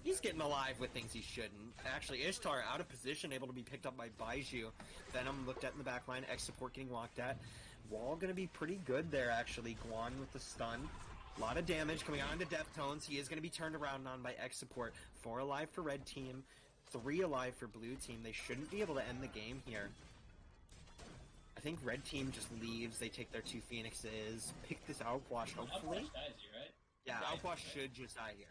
He's getting alive with things he shouldn't. Actually, Ishtar out of position, able to be picked up by Baiju. Venom looked at in the backline, X support getting walked at. Wall gonna be pretty good there, actually. Guan with the stun. A lot of damage coming on into Deftones. He is going to be turned around on by X support. 4 alive for red team, 3 alive for blue team. They shouldn't be able to end the game here. I think red team just leaves. They take their 2 Phoenixes. Pick this Outwash, hopefully. Outwash dies here, right? Yeah, Outwash should just die here.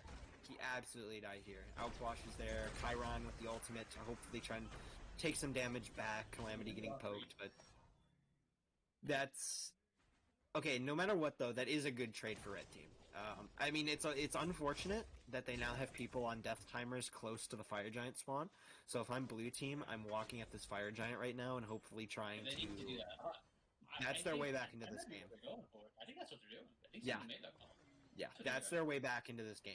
He absolutely died here. Outwash is there. Chiron with the ultimate to hopefully try and take some damage back. Calamity getting poked, but... That's... Okay, no matter what, though, that is a good trade for red team. I mean, it's unfortunate that they now have people on death timers close to the Fire Giant spawn. So if I'm blue team, I'm walking at this Fire Giant right now and hopefully trying to... Need to do that. That's their way back into this game. I think that's what they're doing. I think yeah. Made that call. Yeah, that's their way back into this game.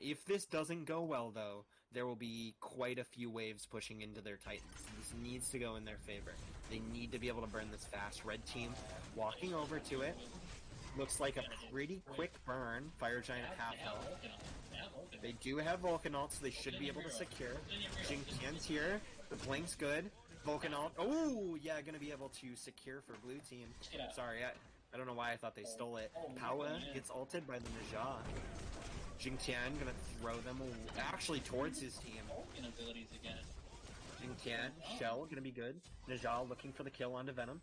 If this doesn't go well, though, there will be quite a few waves pushing into their Titans. This needs to go in their favor. They need to be able to burn this fast. Red team walking over to it. Looks like a pretty quick burn. Fire Giant at half health. They do have Vulcan ult, so they should be able to secure. Jingtian's here. The blink's good. Vulcan ult. Oh, yeah, gonna be able to secure for blue team. Sorry, I don't know why I thought they stole it. Powa gets ulted by the Najah. Jingtian gonna throw them actually towards his team. Jingtian, Shell gonna be good. Najah looking for the kill onto Venom.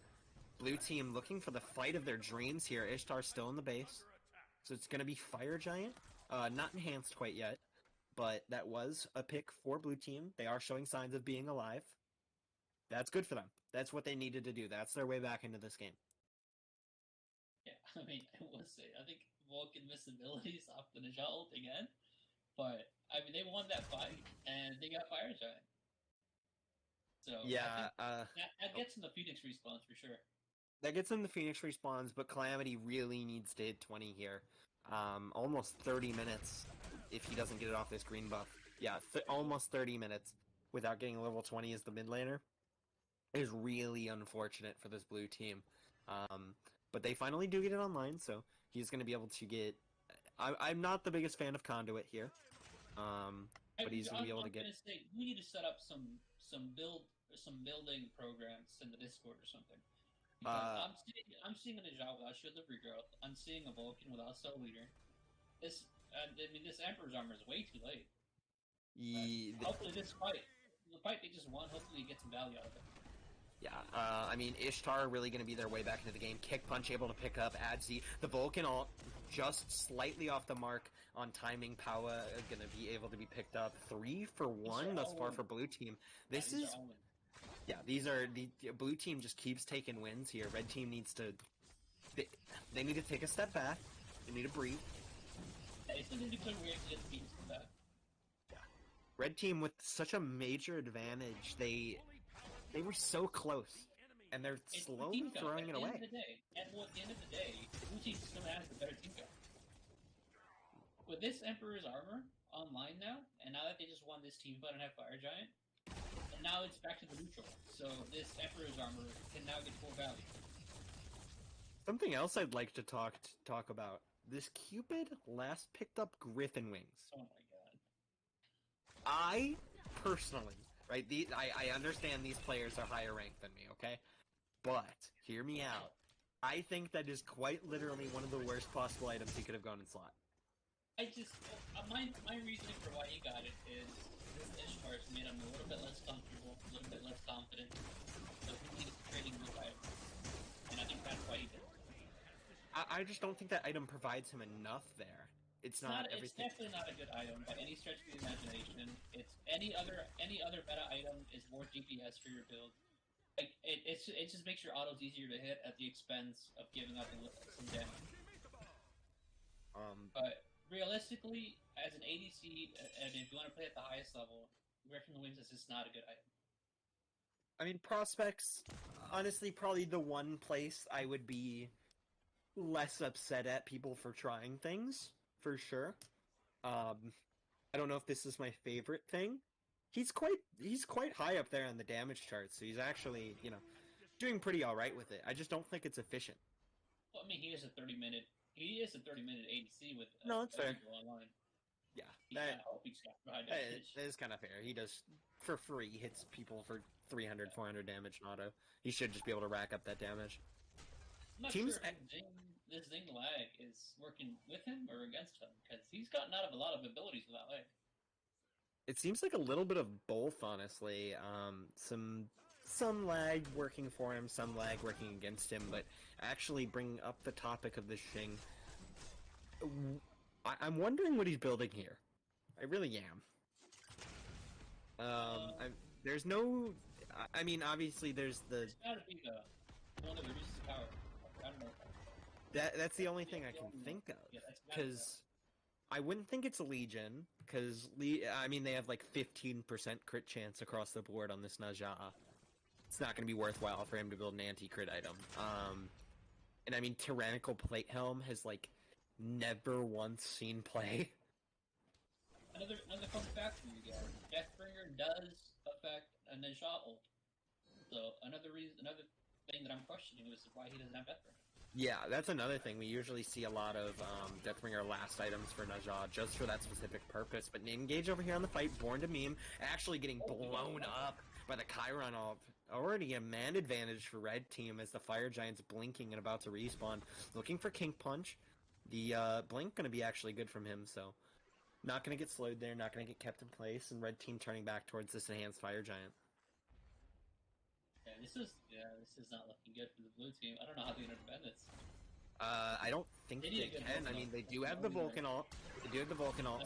Blue team looking for the fight of their dreams here. Ishtar still in the base. So it's gonna be Fire Giant. Not enhanced quite yet, but that was a pick for blue team. They are showing signs of being alive. That's good for them. That's what they needed to do. That's their way back into this game. Yeah, I mean, I think Vulcan missed abilities off the Najah ult again, but I mean, they won that fight and they got Fire Giant. So yeah, that gets in the Phoenix respawns for sure. That gets in the Phoenix respawns, but Calamity really needs to hit 20 here. Almost 30 minutes if he doesn't get it off this green buff. Yeah, almost 30 minutes without getting level 20 as the mid laner is really unfortunate for this blue team. but they finally do get it online, so he's going to be able to get. I'm not the biggest fan of Conduit here, but he's going to be able to get. I'm gonna say we need to set up some building programs in the Discord or something. Because I'm seeing a Najah without shield of regrowth. I'm seeing a Vulcan without Soul Leader. This Emperor's armor is way too late. Hopefully the fight they just won. Hopefully you get some value out of it. Yeah, I mean, Ishtar really going to be their way back into the game. Kick Punch able to pick up Adzi. The Vulcan ult just slightly off the mark on timing. Power going to be able to be picked up. 3 for 1 thus far for blue team. This is... Yeah, these are... The blue team just keeps taking wins here. Red team needs to... They need to take a step back. They need to breathe. It's going to be weird to get beats from that. Yeah. Red team with such a major advantage. They were so close, and they're slowly throwing it away. At the end of the day, blue team still has the better team count. With this Emperor's armor online now, and now that they just won this team fight and have Fire Giant, and now it's back to the neutral. So this Emperor's armor can now get full value. Something else I'd like to talk about. This Cupid last picked up Griffin Wings. Oh my god. I personally... Right, I understand these players are higher ranked than me, okay? But, hear me out. I think that is quite literally one of the worst possible items he could have gone in slot. My reasoning for why he got it is this Ishtar's made him a little bit less comfortable, a little bit less confident, so he needs trading with items. And I think that's why he did it. I just don't think that item provides him enough there. It's definitely not a good item by any stretch of the imagination. It's any other meta item is more DPS for your build. Like it just makes your autos easier to hit at the expense of giving up some damage. But realistically, as an ADC, and if you want to play at the highest level, Griffin Wings is just not a good item. I mean, prospects, honestly, probably the one place I would be less upset at people for trying things. For sure. I don't know if this is my favorite thing. He's quite high up there on the damage chart, so he's actually, doing pretty alright with it. I just don't think it's efficient. Well, I mean, he is a 30-minute ADC with no, that's fair. Online. Yeah, that is kind of fair. He does, for free, hits people for 300, 400 damage in auto. He should just be able to rack up that damage. I'm not sure if this Zing lag is working with him or against him, because he's gotten out of a lot of abilities with that lag. It seems like a little bit of both, honestly. Some lag working for him, some lag working against him, but actually bringing up the topic of this Xing, I'm wondering what he's building here. I really am. There's no... I mean, obviously there's the... It's gotta be the one that reduces power. I don't know. That's the only thing I can think of, because I wouldn't think it's a Legion, because I mean they have like 15% crit chance across the board on this Najah. It's not going to be worthwhile for him to build an anti-crit item. And I mean Tyrannical Plate Helm has like never once seen play. Another fun fact for you guys: Deathbringer does affect a Najah ult. So another thing that I'm questioning is why he doesn't have Deathbringer. Yeah, that's another thing. We usually see a lot of Deathbringer last items for Najah just for that specific purpose. But Engage over here on the fight, Born to Meme, actually getting blown up by the Chiron ult. Already a man advantage for Red Team as the Fire Giant's blinking and about to respawn. Looking for King Punch. The blink going to be actually good from him, so not going to get slowed there, not going to get kept in place, and Red Team turning back towards this enhanced Fire Giant. Yeah, this is not looking good for the blue team. I don't know how they're going to defend this. I don't think they can. I mean, they do have the Vulcan ult.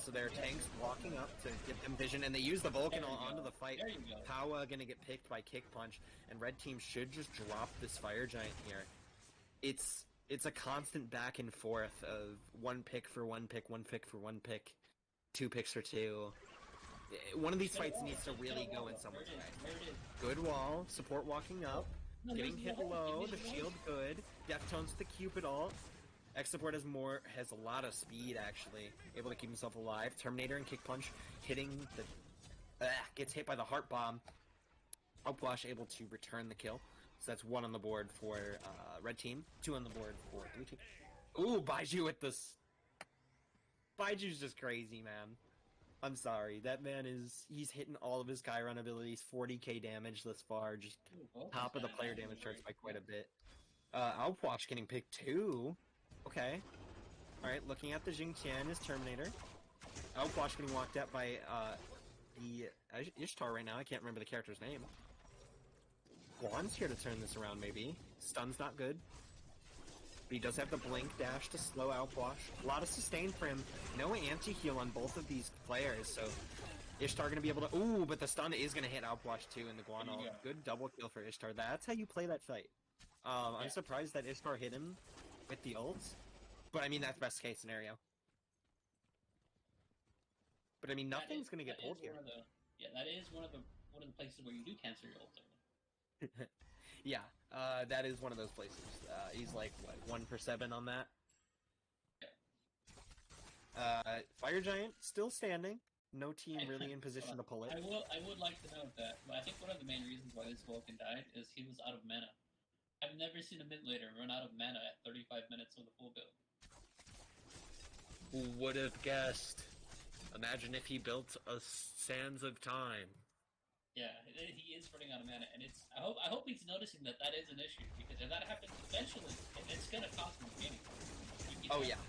So there are tanks walking up to get them vision, and they use the Vulcan ult onto the fight. Powa gonna get picked by Kick Punch, and Red Team should just drop this Fire Giant here. It's a constant back and forth of one pick for one pick, one pick for one pick, two picks for two. One of these fights needs to really go in someone's way. Good wall, support walking up, getting hit low, the shield good, Deftones with the Cupid ult. X-Support has a lot of speed, actually, able to keep himself alive. Terminator and Kick Punch hitting gets hit by the Heart Bomb. Outwash able to return the kill. So that's 1 on the board for red team, 2 on the board for blue team. Ooh, Baiju with this. Baiju's just crazy, man. I'm sorry. That man he's hitting all of his Chiron abilities, 40k damage thus far, just top of the player damage charts by quite a bit. Outwash getting picked too. Okay. Alright, looking at the Jingtian is Terminator. Outwash getting walked out by the Ishtar right now. I can't remember the character's name. Guan's here to turn this around, maybe. Stun's not good. But he does have the blink dash to slow Outwash. A lot of sustain for him. No anti-heal on both of these players, so Ishtar gonna be able to... Ooh, but the stun is gonna hit Outwash too in the Guan ult. Good double kill for Ishtar. That's how you play that fight. I'm surprised that Ishtar hit him with the ult. But I mean, that's best case scenario. But I mean, nothing's gonna get pulled here. That is one of the places where you do cancel your ult. Yeah, that is one of those places. He's like, what, 1 for 7 on that? Fire Giant still standing. No team really in position to pull it. I would like to note that, but I think one of the main reasons why this Vulcan died is he was out of mana. I've never seen a mid laner run out of mana at 35 minutes of the full build. Who would have guessed? Imagine if he built a Sands of Time. Yeah, he is running out of mana, and it's. I hope he's noticing that is an issue, because if that happens eventually, it's gonna cost him game. Oh yeah,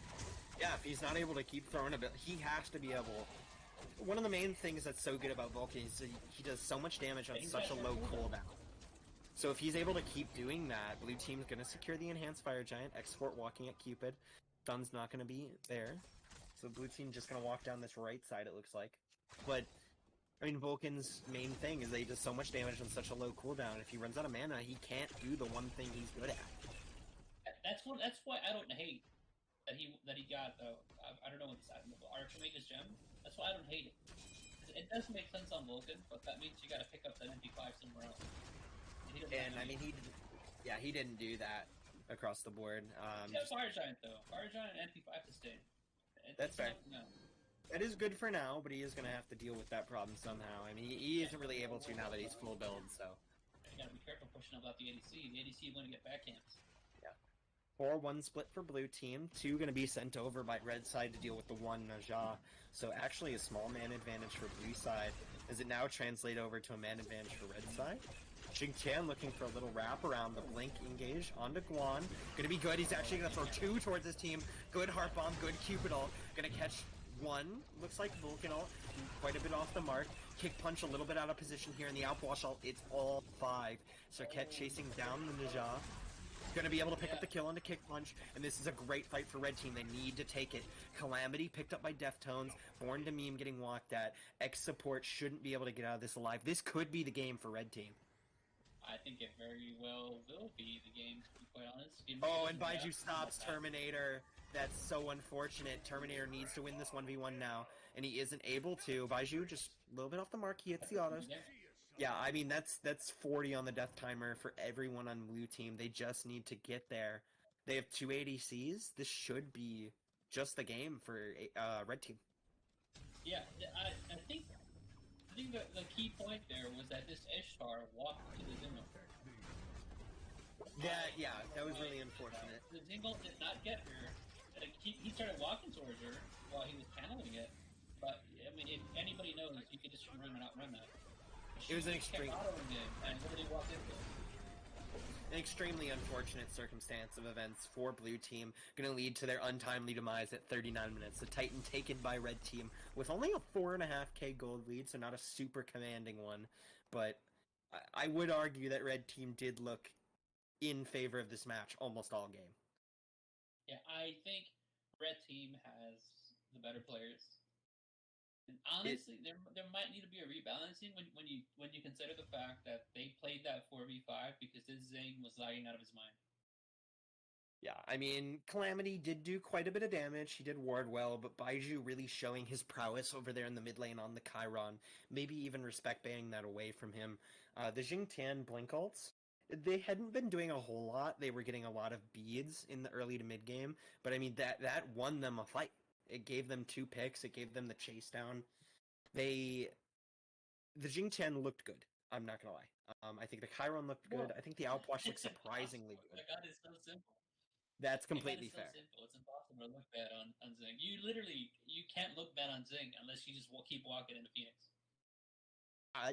yeah. If he's not able to keep throwing a bit, he has to be able. One of the main things that's so good about Vulcan is he does so much damage on such a low cooldown. So if he's able to keep doing that, blue team's gonna secure the enhanced Fire Giant. Export walking at Cupid. Stun's not gonna be there, so blue team just gonna walk down this right side. It looks like, but. I mean, Vulcan's main thing is that he does so much damage on such a low cooldown. If he runs out of mana, he can't do the one thing he's good at. That's why I don't hate that he got I don't know what this Archimagus gem. That's why I don't hate it. It does make sense on Vulcan, but that means you got to pick up that MP5 somewhere else. And I mean, he didn't do that across the board. Fire Giant though. Fire Giant and MP5 to stay. That's fair. That is good for now, but he is going to have to deal with that problem somehow. I mean, he isn't really able to now that he's full build, so... You gotta be careful pushing up the ADC. The ADC is going to get backcamps. Yeah. 4-1 split for blue team. 2 going to be sent over by red side to deal with the 1 Najah. So actually a small man advantage for blue side. Does it now translate over to a man advantage for red side? Jingtian looking for a little wrap around the blink engage onto Guan. Gonna be good. He's actually gonna throw 2 towards his team. Good heart bomb, good Cupid ult. Gonna catch 1. Looks like Vulcan ult. Quite a bit off the mark. Kick punch a little bit out of position here in the outwash ult. It's all 5. Serket chasing down the Najah. Gonna be able to pick up the kill on the kick punch, and this is a great fight for red team. They need to take it. Calamity picked up by Deftones. Born to Meme getting walked at. X support shouldn't be able to get out of this alive. This could be the game for red team. I think it very well will be the game, to be quite honest. Oh, and Baiju stops Terminator. That's so unfortunate. Terminator needs to win this 1v1 now, and he isn't able to. Baiju just a little bit off the mark. He hits the autos. Yeah, I mean, that's 40 on the death timer for everyone on blue team. They just need to get there. They have 2 ADCs. This should be just the game for red team. Yeah, I think the key point there was that this Ishtar walked to the Zingle. Yeah, that was really unfortunate. The Zingle did not get her. He started walking towards her while he was paneling it, but I mean, if anybody knows, you could just run and outrun that. It was an extremely unfortunate circumstance of events for blue team, going to lead to their untimely demise at 39 minutes. The Titan taken by red team with only a 4.5k gold lead, so not a super commanding one, but I would argue that red team did look in favor of this match almost all game. Yeah, I think red team has the better players. And honestly, there might need to be a rebalancing when you consider the fact that they played that 4v5 because this Zing was lagging out of his mind. Yeah, I mean, Calamity did do quite a bit of damage. He did ward well, but Baiju really showing his prowess over there in the mid lane on the Chiron. Maybe even respect banning that away from him. The Jingtian blink ults, they hadn't been doing a whole lot. They were getting a lot of beads in the early to mid game, but I mean, that won them a fight. It gave them 2 picks. It gave them the chase down. The Jingtian looked good. I'm not gonna lie. I think the Chiron looked good. Well, I think the Outwash looked it's surprisingly impossible. good. That gun is so simple. That's That gun completely is so fair. simple. It's impossible to look bad on Zing. You can't look bad on Zing unless you just keep walking into Phoenix.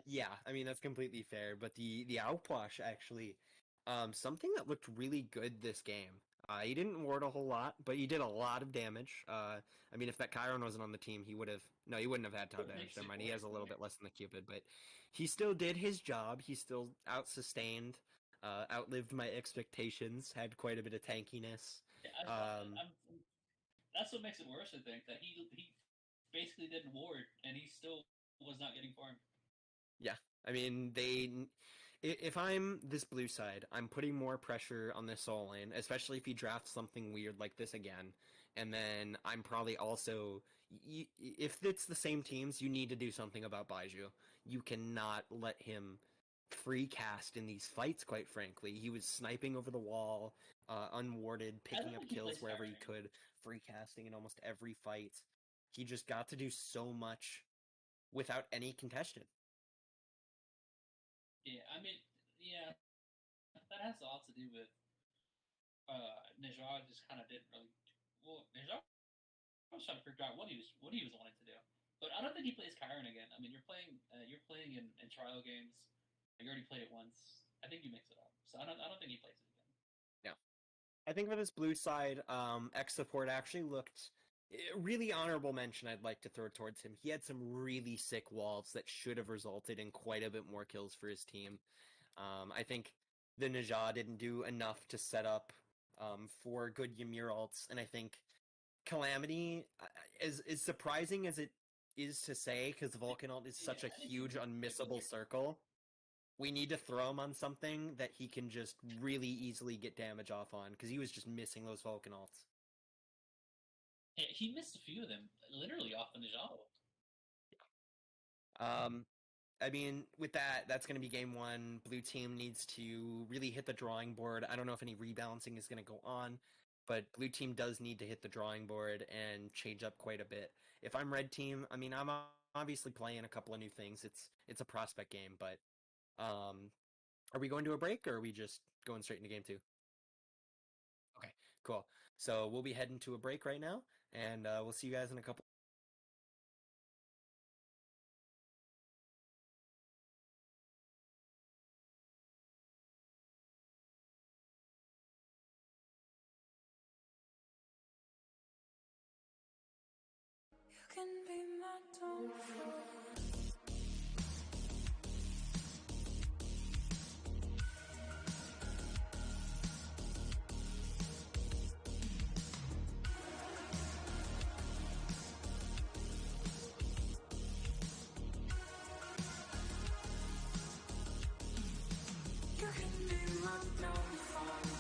Yeah, I mean that's completely fair. But the Outwash actually, something that looked really good this game. He didn't ward a whole lot, but he did a lot of damage. I mean, if that Chiron wasn't on the team, he would have. No, he wouldn't have had top damage. Makes Never it mind. He has worse. a little bit less than the Cupid, but he still did his job. He still outsustained, outlived my expectations. Had quite a bit of tankiness. Yeah, Um, that's what makes it worse. I think that he basically didn't ward, and he still was not getting farmed. Yeah, I mean if I'm this blue side, I'm putting more pressure on this soul lane, especially if he drafts something weird like this again. And then I'm probably also, if it's the same teams, you need to do something about Baiju. You cannot let him free cast in these fights. Quite frankly, he was sniping over the wall, unwarded, I picking don't up think he kills plays wherever Chiron he anymore. could, free casting in almost every fight. He just got to do so much without any contention. Yeah, I mean, yeah, that has a lot to do with Najjar just kind of didn't really. Well, Najjar was trying to figure out what he was wanting to do, but I don't think he plays Chiron again. I mean, you're playing in trial games. You already played it once. I think you mix it up, so I don't think he plays it again. Yeah. I think for this blue side, X support actually looked really honorable mention. I'd like to throw towards him. He had some really sick walls that should have resulted in quite a bit more kills for his team. I think the Najah didn't do enough to set up for good Ymir ults, and I think Calamity, as surprising as it is to say, because Vulcan ult is Yeah, such a I think he huge did play unmissable better. circle. We need to throw him on something that he can just really easily get damage off on, because he was just missing those Vulcan ults. Yeah, he missed a few of them, literally off the Najjar. Um, I mean, with that, that's going to be game one. Blue team needs to really hit the drawing board. I don't know if any rebalancing is going to go on, but blue team does need to hit the drawing board and change up quite a bit. If I'm red team, I mean, I'm obviously playing a couple of new things. It's a prospect game, but um, are we going to a break or are we just going straight into game two? Okay, cool. So we'll be heading to a break right now, and we'll see you guys in a couple. You can be my downfall. You can be my downfall.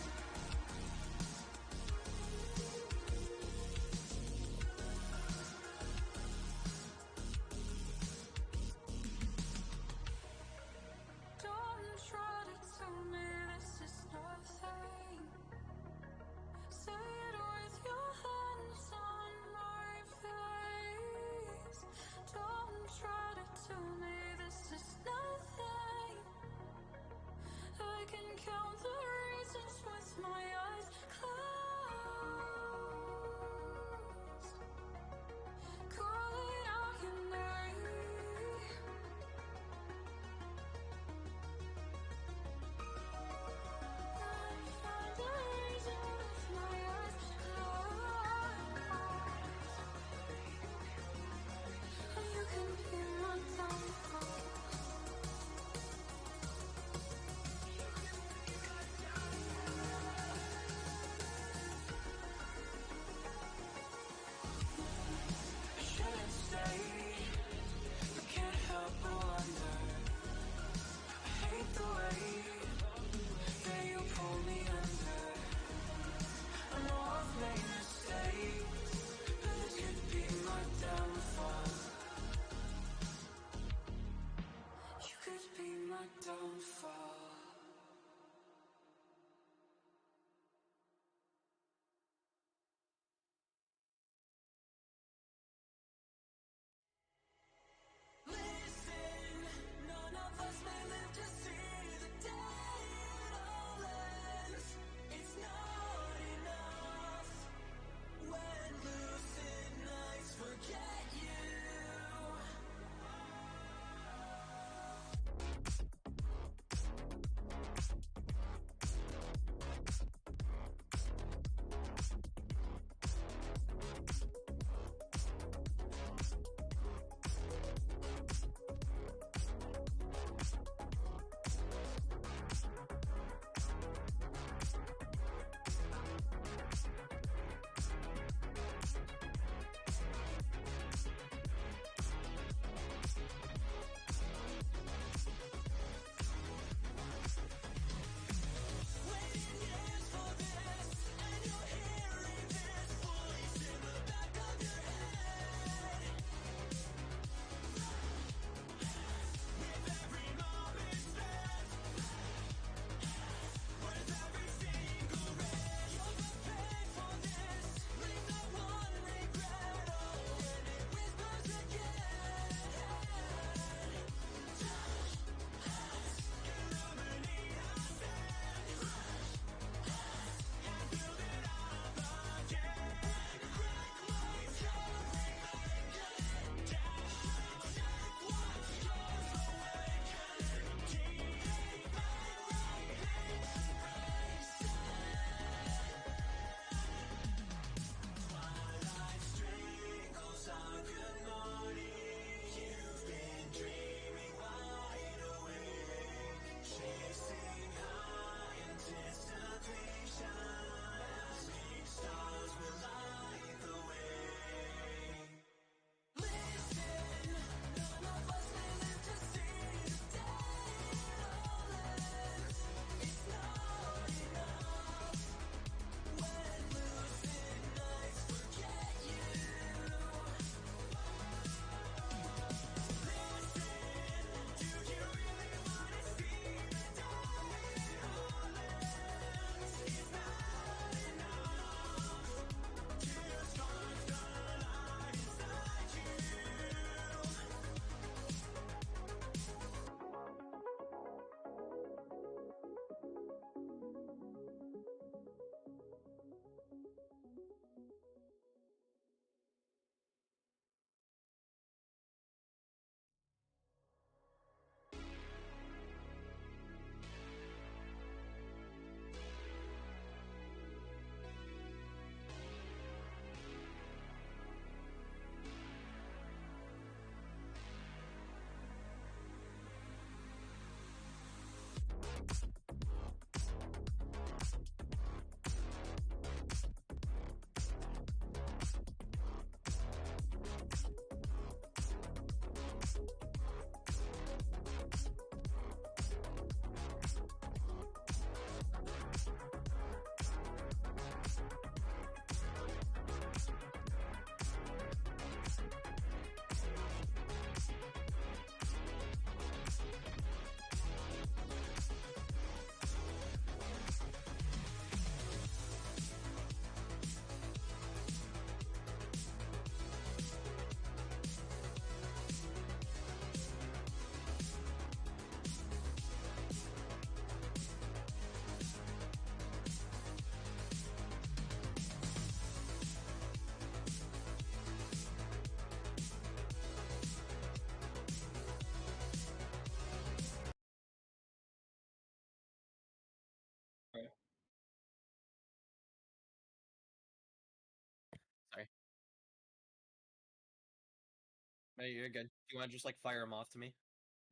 No, you're good. Do you want to just like fire them off to me?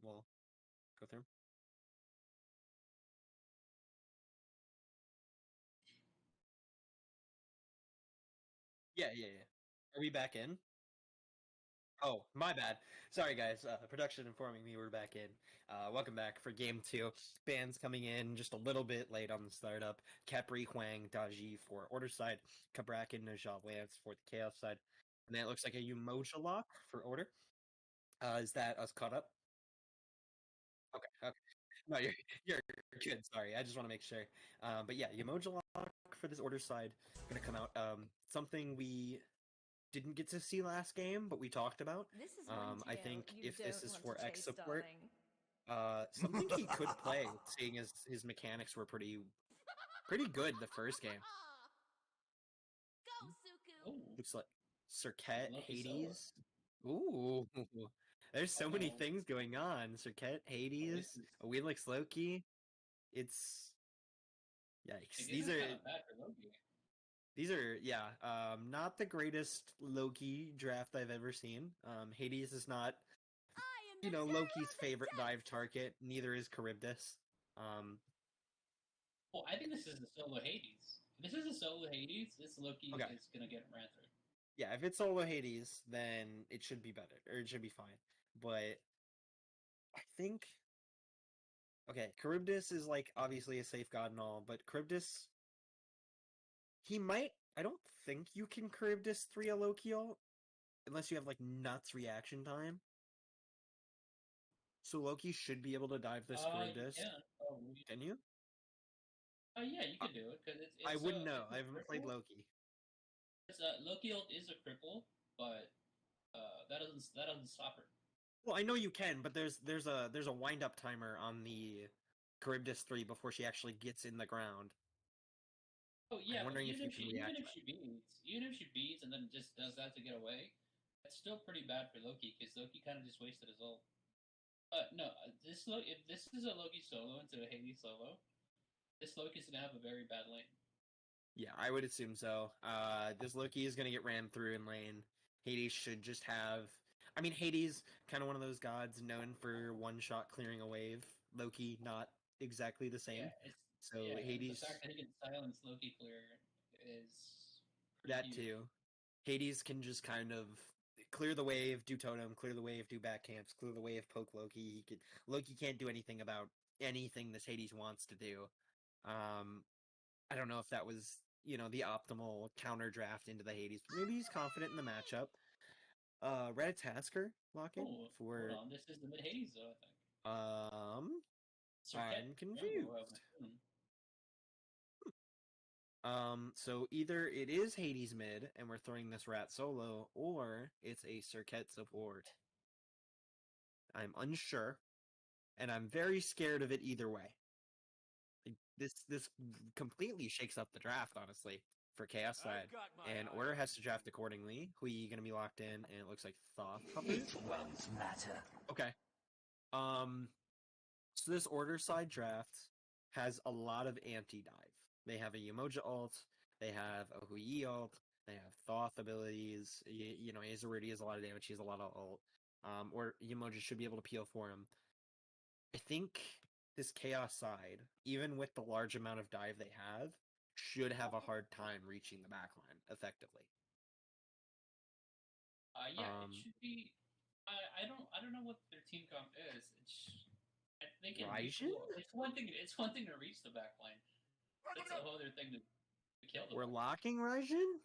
We'll go through 'em. Yeah, yeah, yeah. Are we back in? Oh, my bad. Sorry, guys. Production informing me we're back in. Welcome back for game two. Bands coming in just a little bit late on the startup. Capri, Huang, Daji for order side. Kabrakin, Najal, Lance for the chaos side. And then it looks like a Umoja lock for order. Is that us caught up? Okay, okay. No, you're good. Sorry, I just want to make sure. But yeah, Umoja lock for this order side gonna come out. Something we didn't get to see last game, but we talked about. This is one I tale think you if this don't is want for to X chase, support, darling. something he could play, seeing as his mechanics were pretty good the first game. Go, Suku! Oh, Looks like Circuit, Loki solo. Hades. Ooh, there's so many Uh-oh. things going on. Circuit, This Hades, is a Wheelix Loki. It's yikes. like, this is kind of bad for Loki. These are yeah, not the greatest Loki draft I've ever seen. Hades is not, I am the Loki's Zero favorite of the dive target. Neither is Charybdis. Well, I think this is the solo Hades. If this is a solo Hades, this Loki Okay. is gonna get ran through. Yeah, if it's solo Hades, then it should be better, or it should be fine. But I think, okay, Charybdis is like obviously a safe god and all, but Charybdis, he might. I don't think you can Charybdis 3 a Loki ult unless you have like nuts reaction time. So Loki should be able to dive this You Charybdis. can. Oh, Can you? yeah, you could do it because it's I wouldn't know. it's a I haven't played cripple. Loki. It's Loki ult is a cripple, but that doesn't stop her. Well, I know you can, but there's a wind up timer on the Charybdis 3 before she actually gets in the ground. Oh yeah, I'm but wondering if you can react to that. even if she beats and then just does that to get away, that's still pretty bad for Loki because Loki kind of just wasted his ult. But no, if this is a Loki solo into a Hades solo, this Loki's gonna have a very bad lane. Yeah, I would assume so. This Loki is gonna get ran through in lane. Hades should just have. I mean, Hades kind of one of those gods known for one shot clearing a wave. Loki not exactly the same. So The Hades, fact that he can silence Loki clear is pretty that huge. too. Hades can just kind of clear the wave, do totem, clear the wave, do back camps, clear the wave, poke Loki. Loki can't do anything about anything this Hades wants to do. I don't know if that was the optimal counter draft into the Hades. Maybe he's confident in the matchup. Ratatasker lock in Oh, hold for on, this is the mid Hades though. I think. I'm Circuit Jungle, confused. So either it is Hades mid and we're throwing this rat solo, or it's a Circuit support. I'm unsure, and I'm very scared of it either way. This completely shakes up the draft, honestly, for Chaos side. And Order has to draft accordingly. Hui gonna be locked in, and it looks like Thoth hovers. It won't matter. Okay. So this Order side draft has a lot of anti-dive. They have a Umoja ult, they have a Hui ult, they have Thoth abilities. Azuriti has a lot of damage, he has a lot of ult. Or Umoja should be able to peel for him. I think this Chaos side, even with the large amount of dive they have, should have a hard time reaching the backline effectively. It should be. I don't know what their team comp is. They can reach. Raijin? It's one thing. It's one thing to reach the backline. That's a whole other thing to kill them. We're locking Raijin?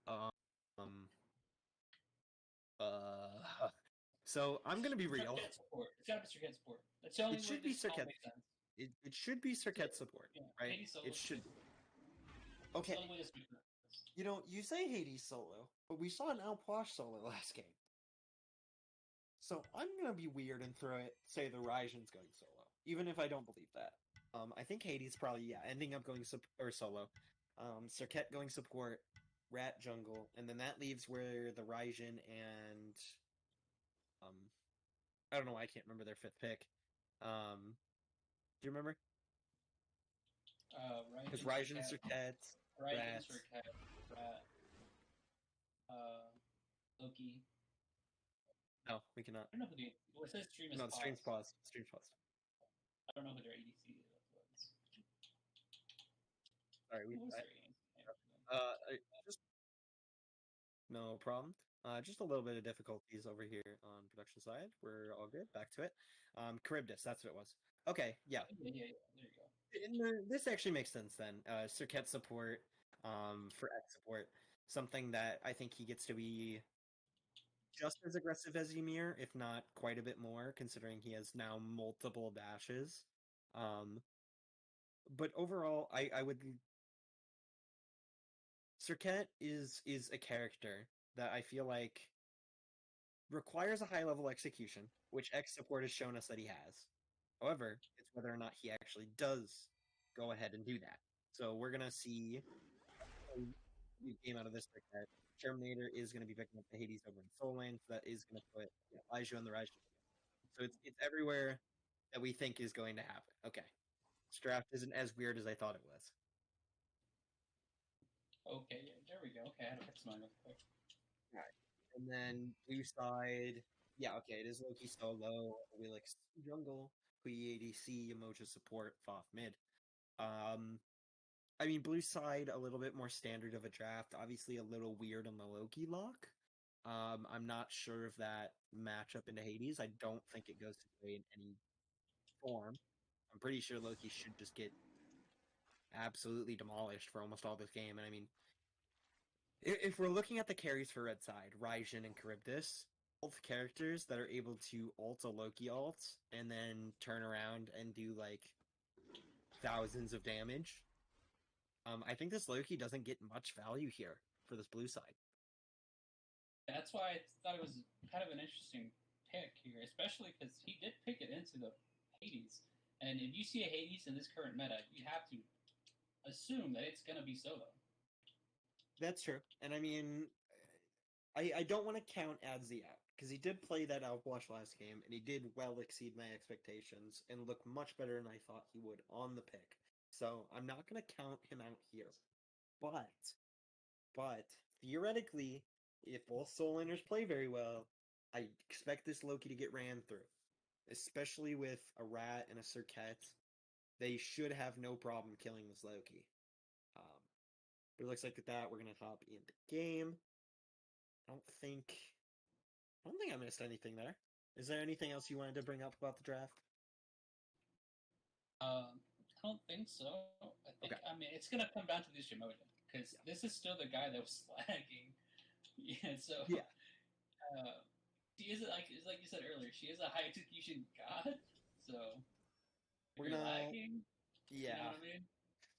Um. So I'm gonna be real. It's gotta be Circuit support. That's the only It way should be this all Circuit. makes sense. It should be Circuit support, Yeah, right? Hades solo It should. It's Okay. the only way this makes sense. You say Hades solo, but we saw an Alposh solo last game. So I'm gonna be weird and say the Raijin's going solo, even if I don't believe that. I think Hades probably ending up going solo. Circuit going support, Rat jungle, and then that leaves where the Raijin and I don't know why I can't remember their fifth pick. Do you remember? Because Raijin, Circuit, Rat. Rat, Loki. No, we cannot. I don't know who well, it says stream is No, the stream's paused. Stream's paused. I don't know who their ADC was. Sorry, Who was their ADC? just no problem. Just a little bit of difficulties over here on production side. We're all good. Back to it. Charybdis, that's what it was. Okay, yeah. Yeah. There you go. This actually makes sense then. Circuit support, for X support, something that I think he gets to be just as aggressive as Ymir, if not quite a bit more, considering he has now multiple dashes. But overall, I would. Circuit is a character that I feel like requires a high level execution, which X support has shown us that he has. However, it's whether or not he actually does go ahead and do that. So we're gonna see a game out of this Circuit. Terminator is going to be picking up the Hades over in Soul Lane, so that is going to put Aiju on the rise. So it's everywhere that we think is going to happen. Okay. This draft isn't as weird as I thought it was. Okay, yeah, there we go. Okay, I had to fix mine real quick. Alright. And then blue side, yeah, okay, it is Loki solo, Willix jungle, Kui ADC, Emoja support, Foff mid. I mean, blue side, a little bit more standard of a draft. Obviously, a little weird on the Loki lock. I'm not sure of that matchup into Hades. I don't think it goes to play in any form. I'm pretty sure Loki should just get absolutely demolished for almost all this game. And I mean, if we're looking at the carries for red side, Raijin and Charybdis, both characters that are able to ult a Loki ult and then turn around and do like thousands of damage. I think this Loki doesn't get much value here for this blue side. That's why I thought it was kind of an interesting pick here, especially because he did pick it into the Hades. And if you see a Hades in this current meta, you have to assume that it's going to be solo. That's true. And I mean, I don't want to count Adzi out, because he did play that Outwash last game, and he did well exceed my expectations, and look much better than I thought he would on the pick. So I'm not going to count him out here. But theoretically, if both Soul Laners play very well, I expect this Loki to get ran through. Especially with a Rat and a Circuit. They should have no problem killing this Loki. But it looks like with that, we're going to hop into game. I don't think I missed anything there. Is there anything else you wanted to bring up about the draft? I don't think so. I think, okay. I mean, it's going to come down to this Emoja, because this is still the guy that was lagging. Yeah, so... Yeah. She is, like you said earlier, she is a high execution god, so... We're gonna... lagging, yeah. You know what I mean?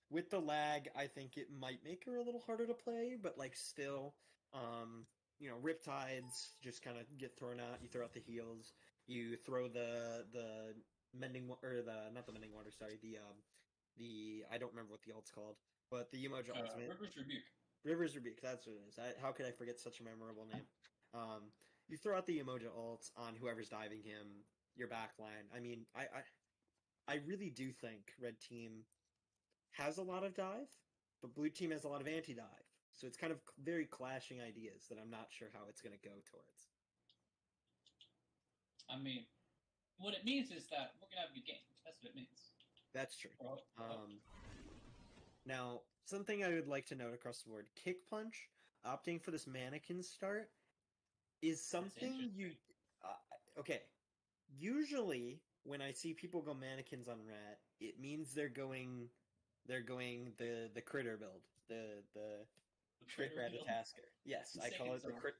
With the lag, I think it might make her a little harder to play, but, like, still... you know, Riptides just kind of get thrown out. You throw out the heals. You throw the mending, or not the mending water. Sorry, the I don't remember what the ult's called, but the Emoji ultimate. River's Rebuke. River's Rebuke. That's what it is. How could I forget such a memorable name? You throw out the Emoji ult on whoever's diving him. Your backline. I mean, I really do think Red Team has a lot of dive, but Blue Team has a lot of anti-dive. So it's kind of very clashing ideas that I'm not sure how it's going to go towards. I mean, what it means is that we're going to have a good game. That's what it means. That's true. Now, something I would like to note across the board, Kick Punch, opting for this mannequin start, is something you... okay. Usually, when I see people go mannequins on Rat, it means they're going the critter build. The Crit Ratatasker. Yes, I call it the crit.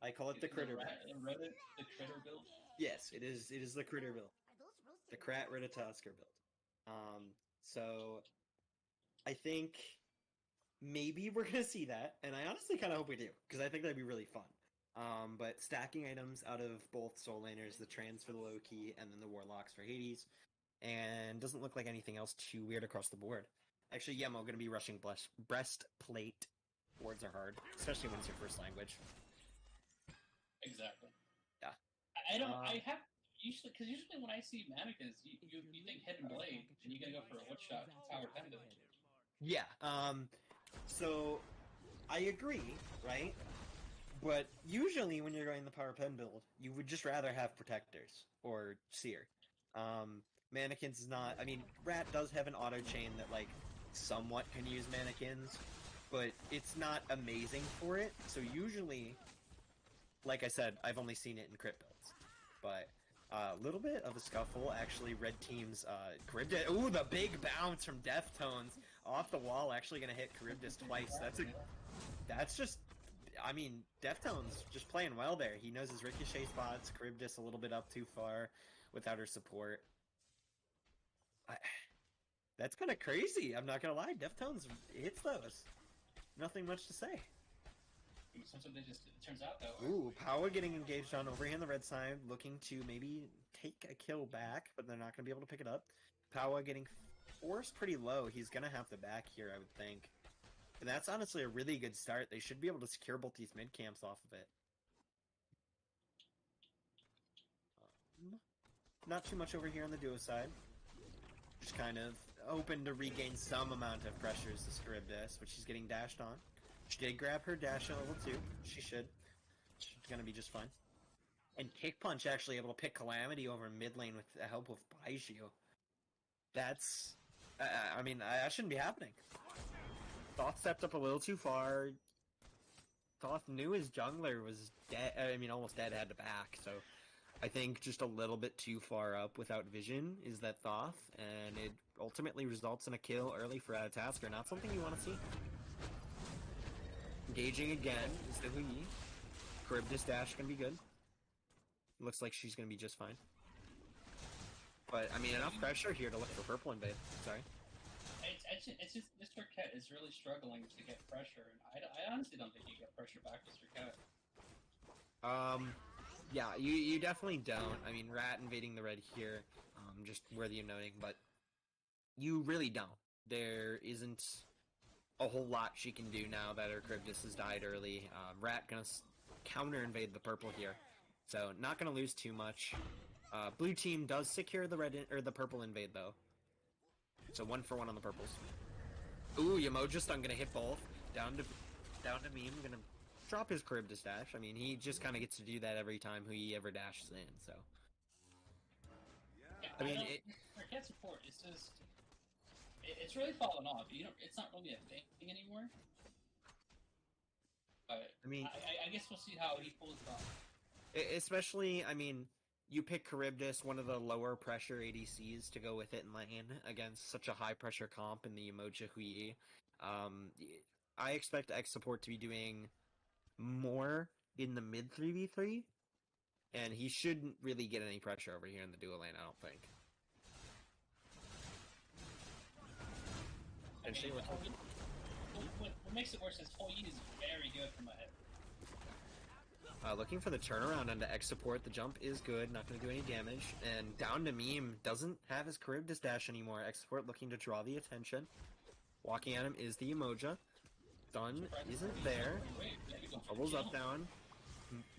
I call it the critter build. The critter build. Yes, it is. It is the critter build. The Crit Ratatasker build. So I think maybe we're gonna see that, and I honestly kind of hope we do, because I think that'd be really fun. But stacking items out of both Soul Laners, the Trans for the Loki, and then the Warlocks for Hades, and doesn't look like anything else too weird across the board. Actually, Yemo going to be rushing Breastplate. Words are hard, especially when it's your first language. Exactly. Yeah. I don't. I have usually when I see mannequins, you think Hidden Blade, and you're gonna go for a wood shot Tower Pendant. Yeah. So I agree, right? But usually when you're going the power pen build, you would just rather have protectors or seer. Mannequins is not. I mean, Rat does have an auto chain that like somewhat can use mannequins, but it's not amazing for it. So usually, like I said, I've only seen it in crit builds, but a little bit of a scuffle. Actually, red team's Charybdis. Ooh, the big bounce from Deftones off the wall. Actually, gonna hit Charybdis twice. That's just. I mean, Deftones just playing well there. He knows his ricochet spots. Charybdis a little bit up too far without her support. That's kind of crazy. I'm not gonna lie. Deftones hits those. Nothing much to say. Something just it turns out though. Ooh, Powa getting engaged on over here on the red side, looking to maybe take a kill back, but they're not gonna be able to pick it up. Powa getting forced pretty low. He's gonna have to back here, I would think. And that's honestly a really good start. They should be able to secure both these mid camps off of it. Not too much over here on the duo side. Just kind of hoping to regain some amount of pressure as this Charybdis, which she's getting dashed on. She did grab her dash at level 2. She should. She's gonna be just fine. And Kick Punch actually able to pick Calamity over mid lane with the help of Baiju. That's... I mean, that shouldn't be happening. Thoth stepped up a little too far. Thoth knew his jungler was dead. I mean, almost dead, had to back, so... I think just a little bit too far up without vision is that Thoth, and it ultimately results in a kill early for Atatasker. Not something you want to see. Engaging again is the Hui. Charybdis dash gonna be good. Looks like she's gonna be just fine. But, I mean, enough pressure here to look for purple invade. Sorry. It's just Mr. Ket is really struggling to get pressure, and I honestly don't think you get pressure back, Mr. Ket. Yeah, you definitely don't. I mean, Rat invading the red here, just worthy of noting, but you really don't. There isn't a whole lot she can do now that her Charybdis has died early. Rat gonna counter invade the purple here, so not gonna lose too much. Blue team does secure the or the purple invade though, so 1 for 1 on the purples. Ooh, Yamoja stun gonna hit both. Down to meme, gonna drop his Charybdis dash. I mean, he just kind of gets to do that every time he ever dashes in, so. Yeah, I mean, for cat support, it's just... It's really fallen off. It's not really a thing anymore. But, I mean... I guess we'll see how he pulls it off. Especially, I mean, you pick Charybdis, one of the lower pressure ADCs, to go with it in lane against such a high pressure comp in the Emoja Hui. I expect X support to be doing more in the mid 3v3, and he shouldn't really get any pressure over here in the duo lane, I don't think. I mean, what makes it worse is Hui is very good from ahead. Looking for the turnaround onto X support. The jump is good, not going to do any damage. And down to meme, doesn't have his Charybdis dash anymore. X support looking to draw the attention. Walking at him is the Emoja. Stun isn't there. Bubbles up down.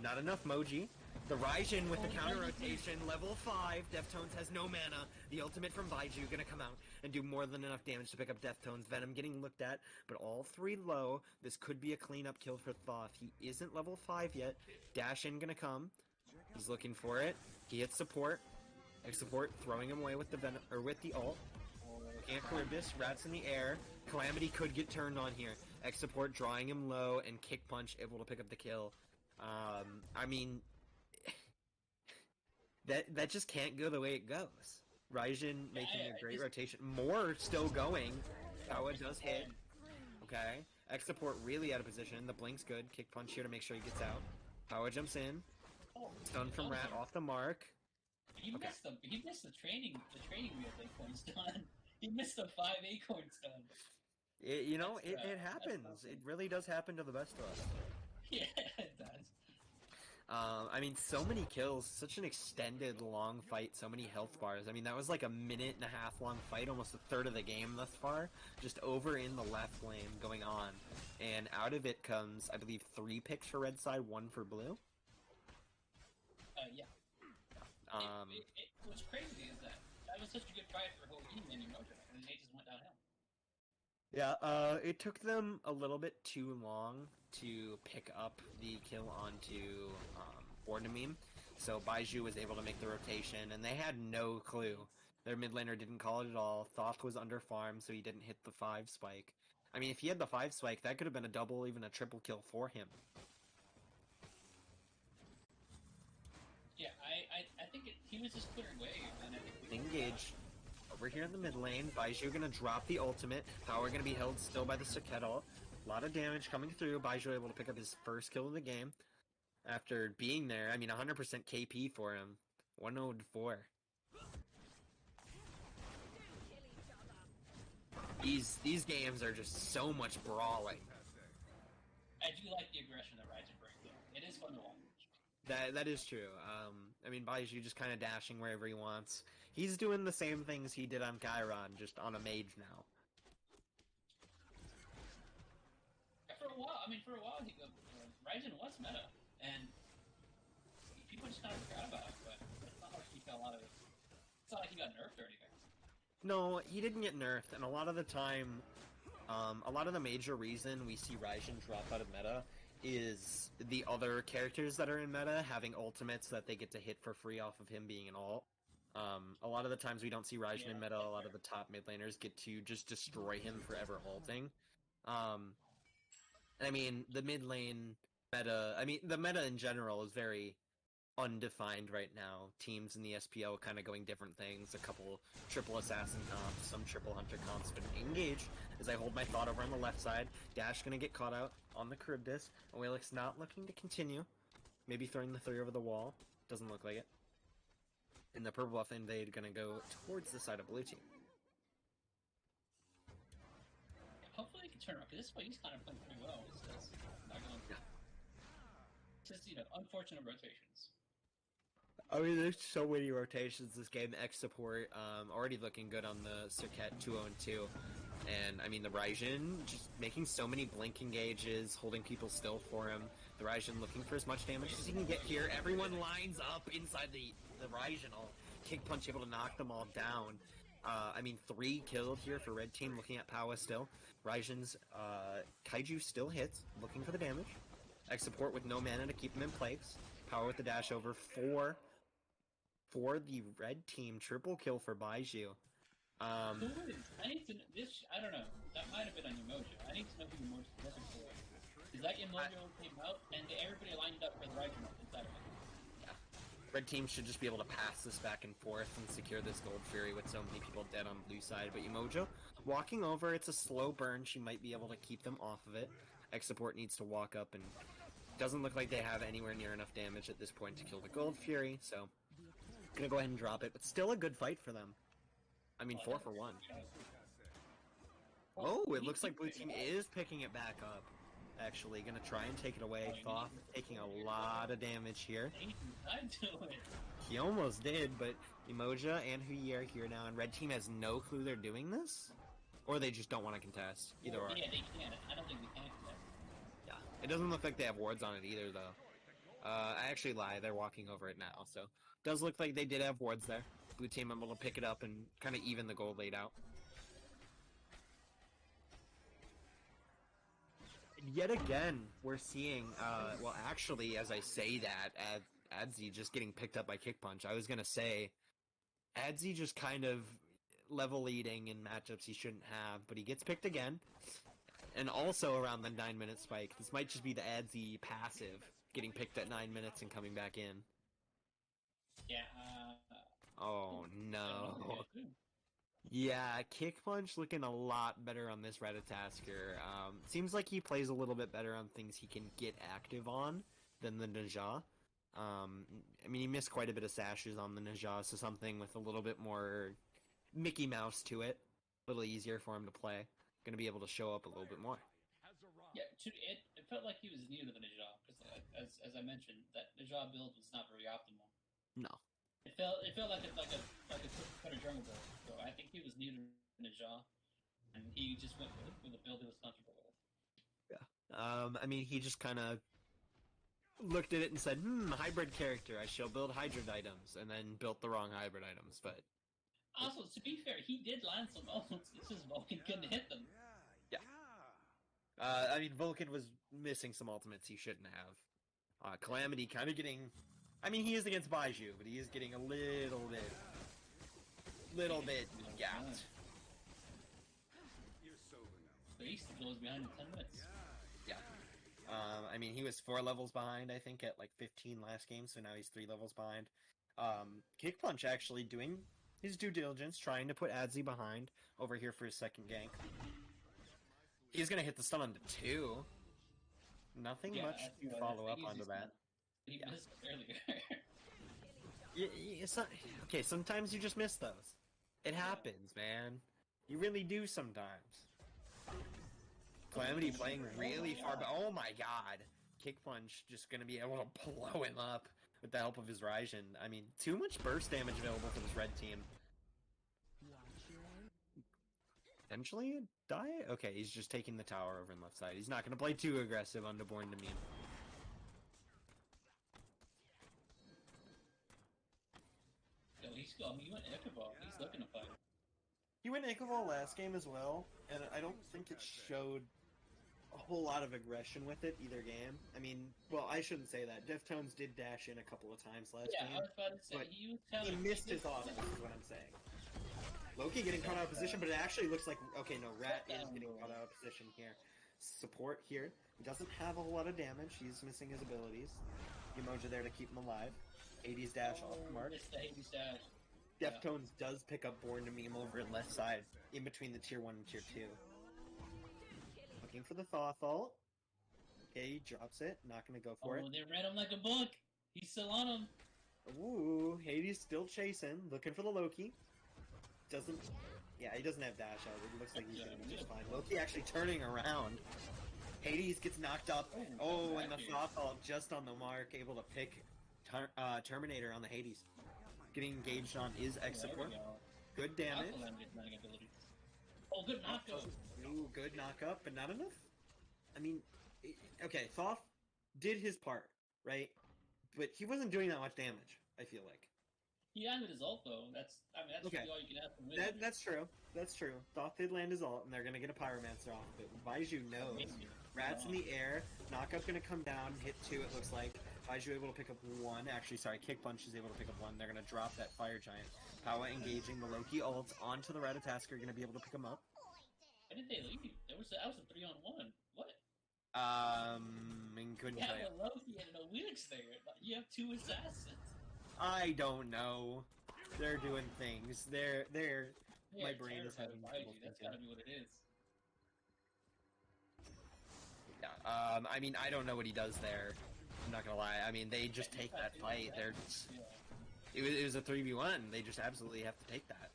Not enough Moji. The Raijin with the counter rotation. Level 5. Deftones has no mana. The ultimate from Baiju gonna come out and do more than enough damage to pick up Deftones. Venom getting looked at, but all 3 low. This could be a cleanup kill for Thoth. He isn't level 5 yet. Dash in gonna come. He's looking for it. He hits support. X support throwing him away with the Venom or with the ult. Can't Charybdis. Rats in the air. Calamity could get turned on here. X support drawing him low and kick punch able to pick up the kill. I mean, that just can't go the way it goes. Raijin making a great rotation. More still going. Powa does hit. Okay. X support really out of position. The blink's good. Kick punch here to make sure he gets out. Powa jumps in. Stun from Rat off the mark. He missed the training wheel acorn stun. He missed the 5 acorn stun. It happens. It really does happen to the best of us. Yeah, it does. I mean, so many kills, such an extended, long fight, so many health bars. I mean, that was like a 1.5-minute long fight, almost a third of the game thus far, just over in the left lane going on. And out of it comes, I believe, 3 picks for red side, 1 for blue. Yeah. What's crazy is that was such a good fight for Hogan and Emoja, and they just went downhill. Yeah, it took them a little bit too long to pick up the kill onto Ordameme, so Baiju was able to make the rotation, and they had no clue. Their mid laner didn't call it at all. Thoth was under farm, so he didn't hit the 5 spike. I mean, if he had the 5 spike, that could have been a double, even a triple kill for him. Yeah, I think he was just clearing wave, and I think Engage. Over here in the mid lane, Baiju gonna drop the ultimate. Power gonna be held still by the Saket ult. A lot of damage coming through. Baiju able to pick up his first kill of the game. After being there, I mean, 100% KP for him. 104. These games are just so much brawling. I do like the aggression that Ryzen brings, though. It is fun to watch. That is true. I mean, Baiju just kind of dashing wherever he wants. He's doing the same things he did on Chiron, just on a mage now. For a while, Ryzen was meta, and people just kind of forgot about it, but it's not like he fell out of it. It's not like he got nerfed or anything. No, he didn't get nerfed, and a lot of the time, a lot of the major reason we see Raijin drop out of meta is the other characters that are in meta having ultimates that they get to hit for free off of him being an ult. A lot of the times we don't see Raijin in meta, a lot of the top mid laners get to just destroy him forever ulting. I mean, the mid lane meta, I mean, the meta in general is very undefined right now. Teams in the SPL kind of going different things. A couple triple assassin comps, some triple hunter comps, but engage as I hold my thought over on the left side. Dash gonna get caught out on the Charybdis. Oelix not looking to continue. Maybe throwing the 3 over the wall. Doesn't look like it. And the purple buff invade gonna go towards the side of blue team. Hopefully he can turn around, because this way he's kind of playing pretty well. It's just not going to... Just, unfortunate rotations. I mean, there's so many rotations this game. X support already looking good on the Circuit 2-0-2. And, I mean, the Raijin just making so many blink engages, holding people still for him. The Raijin looking for as much damage as he can get here. Everyone lines up inside the Raijin ult. Kick punch able to knock them all down. I mean, 3 killed here for red team, looking at Powa still. Raijin's Kaiju still hits, looking for the damage. X support with no mana to keep him in place. Power with the dash over 4 for the red team. Triple kill for Baiju. I need to know, I don't know, that might have been on Emojo. I need to know who Emojo was looking for. Because that Emojo came out, and everybody lined up for the right inside of it. Yeah. Red team should just be able to pass this back and forth and secure this Gold Fury with so many people dead on blue side. But Emojo, walking over, it's a slow burn. She might be able to keep them off of it. X support needs to walk up, and doesn't look like they have anywhere near enough damage at this point to kill the Gold Fury, so gonna go ahead and drop it, but still a good fight for them. I mean, 4 for 1. Oh, it looks like blue team is picking it back up. Actually, gonna try and take it away. Thoth taking a lot of damage here. He almost did, but Emoja and Huyi are here now, and red team has no clue they're doing this? Or they just don't want to contest. Either or. Yeah, they can. I don't think they can contest. Yeah. It doesn't look like they have wards on it either, though. I actually lie. They're walking over it now, so... Does look like they did have wards there. Blue team able to pick it up and kind of even the gold laid out. And yet again, we're seeing, well, actually, as I say that, Adzi just getting picked up by Kick Punch. I was gonna say, Adzi just kind of level leading in matchups he shouldn't have, but he gets picked again. And also around the 9-minute spike. This might just be the Adzi passive, getting picked at 9 minutes and coming back in. Yeah, Oh no. Yeah, Kick Punch looking a lot better on this Ratatasker. Seems like he plays a little bit better on things he can get active on than the Najah. I mean, he missed quite a bit of sashes on the Najah, so something with a little bit more Mickey Mouse to it. A little easier for him to play. Going to be able to show up a little bit more. Yeah, it felt like he was new to the Najah, because as I mentioned, that Najah build was not very optimal. No. It felt like a cut of jungle build. So I think he was new to Najah, and he just went with a build he was comfortable with. Yeah. I mean, he just kind of looked at it and said, hybrid character, I shall build hybrid items, and then built the wrong hybrid items, but... Also, to be fair, he did land some ults, it's just Vulcan couldn't hit them. I mean, Vulcan was missing some ultimates he shouldn't have. Calamity kind of getting... I mean, he is against Baiju, but he is getting a little bit gapped. But he still goes behind in 10 minutes. Yeah. I mean, he was 4 levels behind, I think, at like 15 last game, so now he's 3 levels behind. Kick Punch actually doing his due diligence, trying to put Adzi behind over here for his second gank. He's gonna hit the stun onto 2. Nothing much to follow up onto that. He missed earlier. It's not... Okay, sometimes you just miss those. It happens, man. You really do sometimes. Calamity playing really far back. Oh my god. Kick Punch just gonna be able to blow him up with the help of his Raijin. I mean, too much burst damage available for this red team. Potentially a die? Okay, he's just taking the tower over on the left side. He's not gonna play too aggressive on Born to Meme. Yo, he went Ichabod. He's looking to fight. He went Ichabod last game as well, and I don't think it showed a whole lot of aggression with it either game. I mean, well, I shouldn't say that. Deftones did dash in a couple of times last game. I was about to say, but he missed his auto, is what I'm saying. Loki getting caught out of position, but it actually looks like... Okay, no, Rat is getting caught out of position here. Support here. He doesn't have a whole lot of damage. He's missing his abilities. Emoji there to keep him alive. 80s dash off the mark. Missed the 80s dash. Deftones does pick up Born to Meme over left side, in between the tier 1 and tier 2. Looking for the Thoth ult. Okay, he drops it. Not gonna go for it. Oh, they read him like a book. He's still on him. Ooh, Hades still chasing. Looking for the Loki. Doesn't... Yeah, he doesn't have dash out. It looks like he's gonna be just fine. Loki actually turning around. Hades gets knocked up. Oh, and the Thoth ult just on the mark. Able to pick Terminator on the Hades. Getting engaged on is X support. Good damage. Oh, good knockup. Ooh, good knockup, but not enough? I mean, okay, Thoth did his part, right? But he wasn't doing that much damage, I feel like. He landed his ult, though. That's okay. really all you can ask from him. That's true. That's true. Thoth did land his ult, and they're gonna get a Pyromancer off of it. Baiju knows. Rat's in the air. Knockup's gonna come down, hit 2, it looks like. Baiju able to pick up 1. Actually, sorry, Kick Punch is able to pick up 1. They're gonna drop that Fire Giant. Power engaging the Loki ult onto the Ratatasker, gonna be able to pick him up. Why did they leave? That was a 3-on-1. What? I couldn't tell you. Yeah, Loki and no Wheelix there. You have 2 assassins. I don't know. They're doing things. They're my brain is having trouble thinking. That's gotta be what it is. Yeah, I mean, I don't know what he does there. I'm not gonna lie. I mean, they just take that fight. They're just... It was a 3v1. They just absolutely have to take that.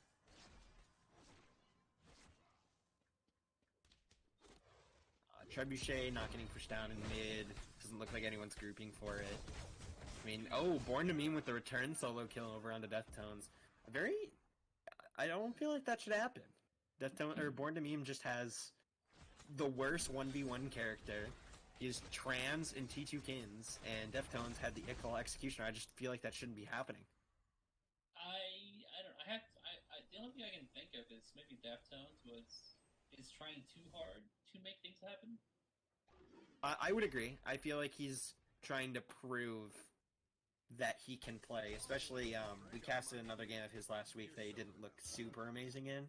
Trebuchet not getting pushed down in mid. Doesn't look like anyone's grouping for it. I mean, oh, Born to Meme with the return solo kill over onto Deftones. I don't feel like that should happen. Born to Meme just has the worst 1v1 character. He's trans in T2 Kins, and Deftones had the Ickle Executioner. I just feel like that shouldn't be happening. I don't. The only thing I can think of is maybe Deftones is trying too hard to make things happen. I would agree. I feel like he's trying to prove that he can play, especially, we casted another game of his last week that he didn't look super amazing in,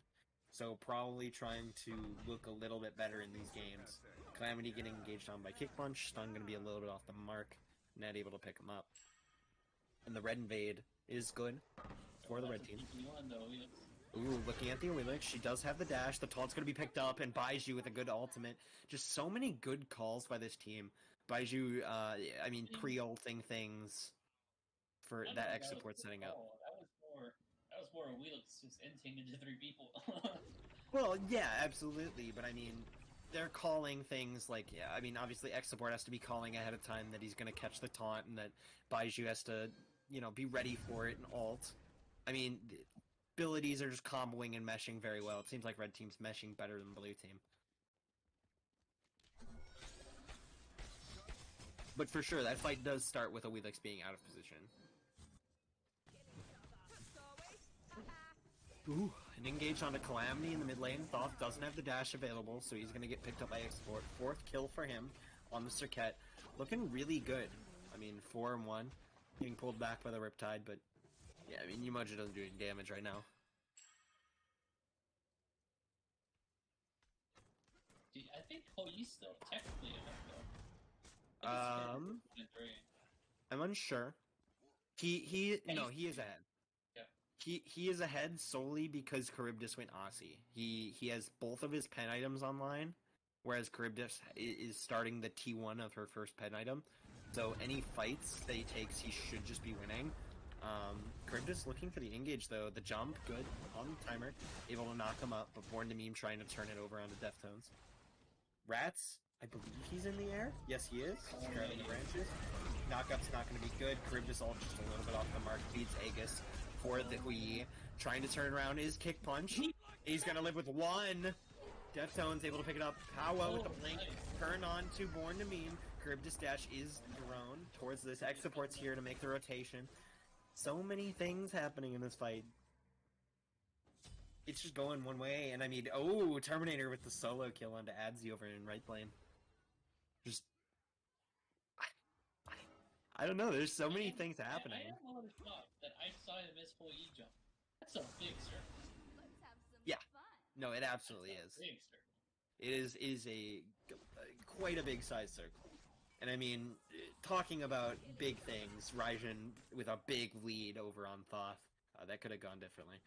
so probably trying to look a little bit better in these games. Calamity getting engaged on by Kick Punch, stun gonna be a little bit off the mark, not able to pick him up. And the red invade is good for the red team. Ooh, looking at the Wheelix, she does have the dash, the taunt's gonna be picked up, and Baiju with a good ultimate. Just so many good calls by this team. Baiju, I mean, pre-ulting things for that X support setting up. That was more a Wheelix just inting into 3 people. Well, yeah, absolutely, but I mean, they're calling things like, yeah, I mean, obviously X support has to be calling ahead of time that he's gonna catch the taunt, and that Baiju has to, you know, be ready for it and ult. I mean, abilities are just comboing and meshing very well. It seems like red team's meshing better than blue team. But for sure, that fight does start with a Wheelix being out of position. Ooh, An engage onto Calamity in the mid lane. Thoth doesn't have the dash available, so he's going to get picked up by Export. 4th kill for him on the Circuit. Looking really good. I mean, 4 and 1. Getting pulled back by the Riptide, but yeah, I mean, Umoja doesn't do any damage right now. Dude, I think Hoyi's still technically ahead, though. I'm unsure. He is ahead. Yeah. He is ahead solely because Charybdis went Aussie. He has both of his pen items online, whereas Charybdis is starting the T1 of her first pen item. So any fights that he takes, he should just be winning. Charybdis looking for the engage though. The jump, good on the timer, able to knock him up. But Born to Meme trying to turn it over onto Deftones. Rats, I believe he's in the air. Yes, he is. He's grabbing the branches. Knockup's not going to be good. Charybdis all just a little bit off the mark. Beats Aegis for the Hui. Trying to turn around his kick punch. He's going to live with one. Deftones able to pick it up. Powa with the blink. Turn on to Born to Meme. Charybdis dash is thrown towards this. X support's here to make the rotation. So many things happening in this fight. It's just going one way, and I mean, oh, Terminator with the solo kill onto Adzi over in right lane. Just, I don't know. There's so many things happening. I am a little shocked that I saw him miss Hoi jump. That's a big circle. Let's have some Yeah. fun. No, it absolutely is. Big circle. It is a quite a big size circle. And I mean, talking about big things, Raijin with a big lead over on Thoth. That could have gone differently.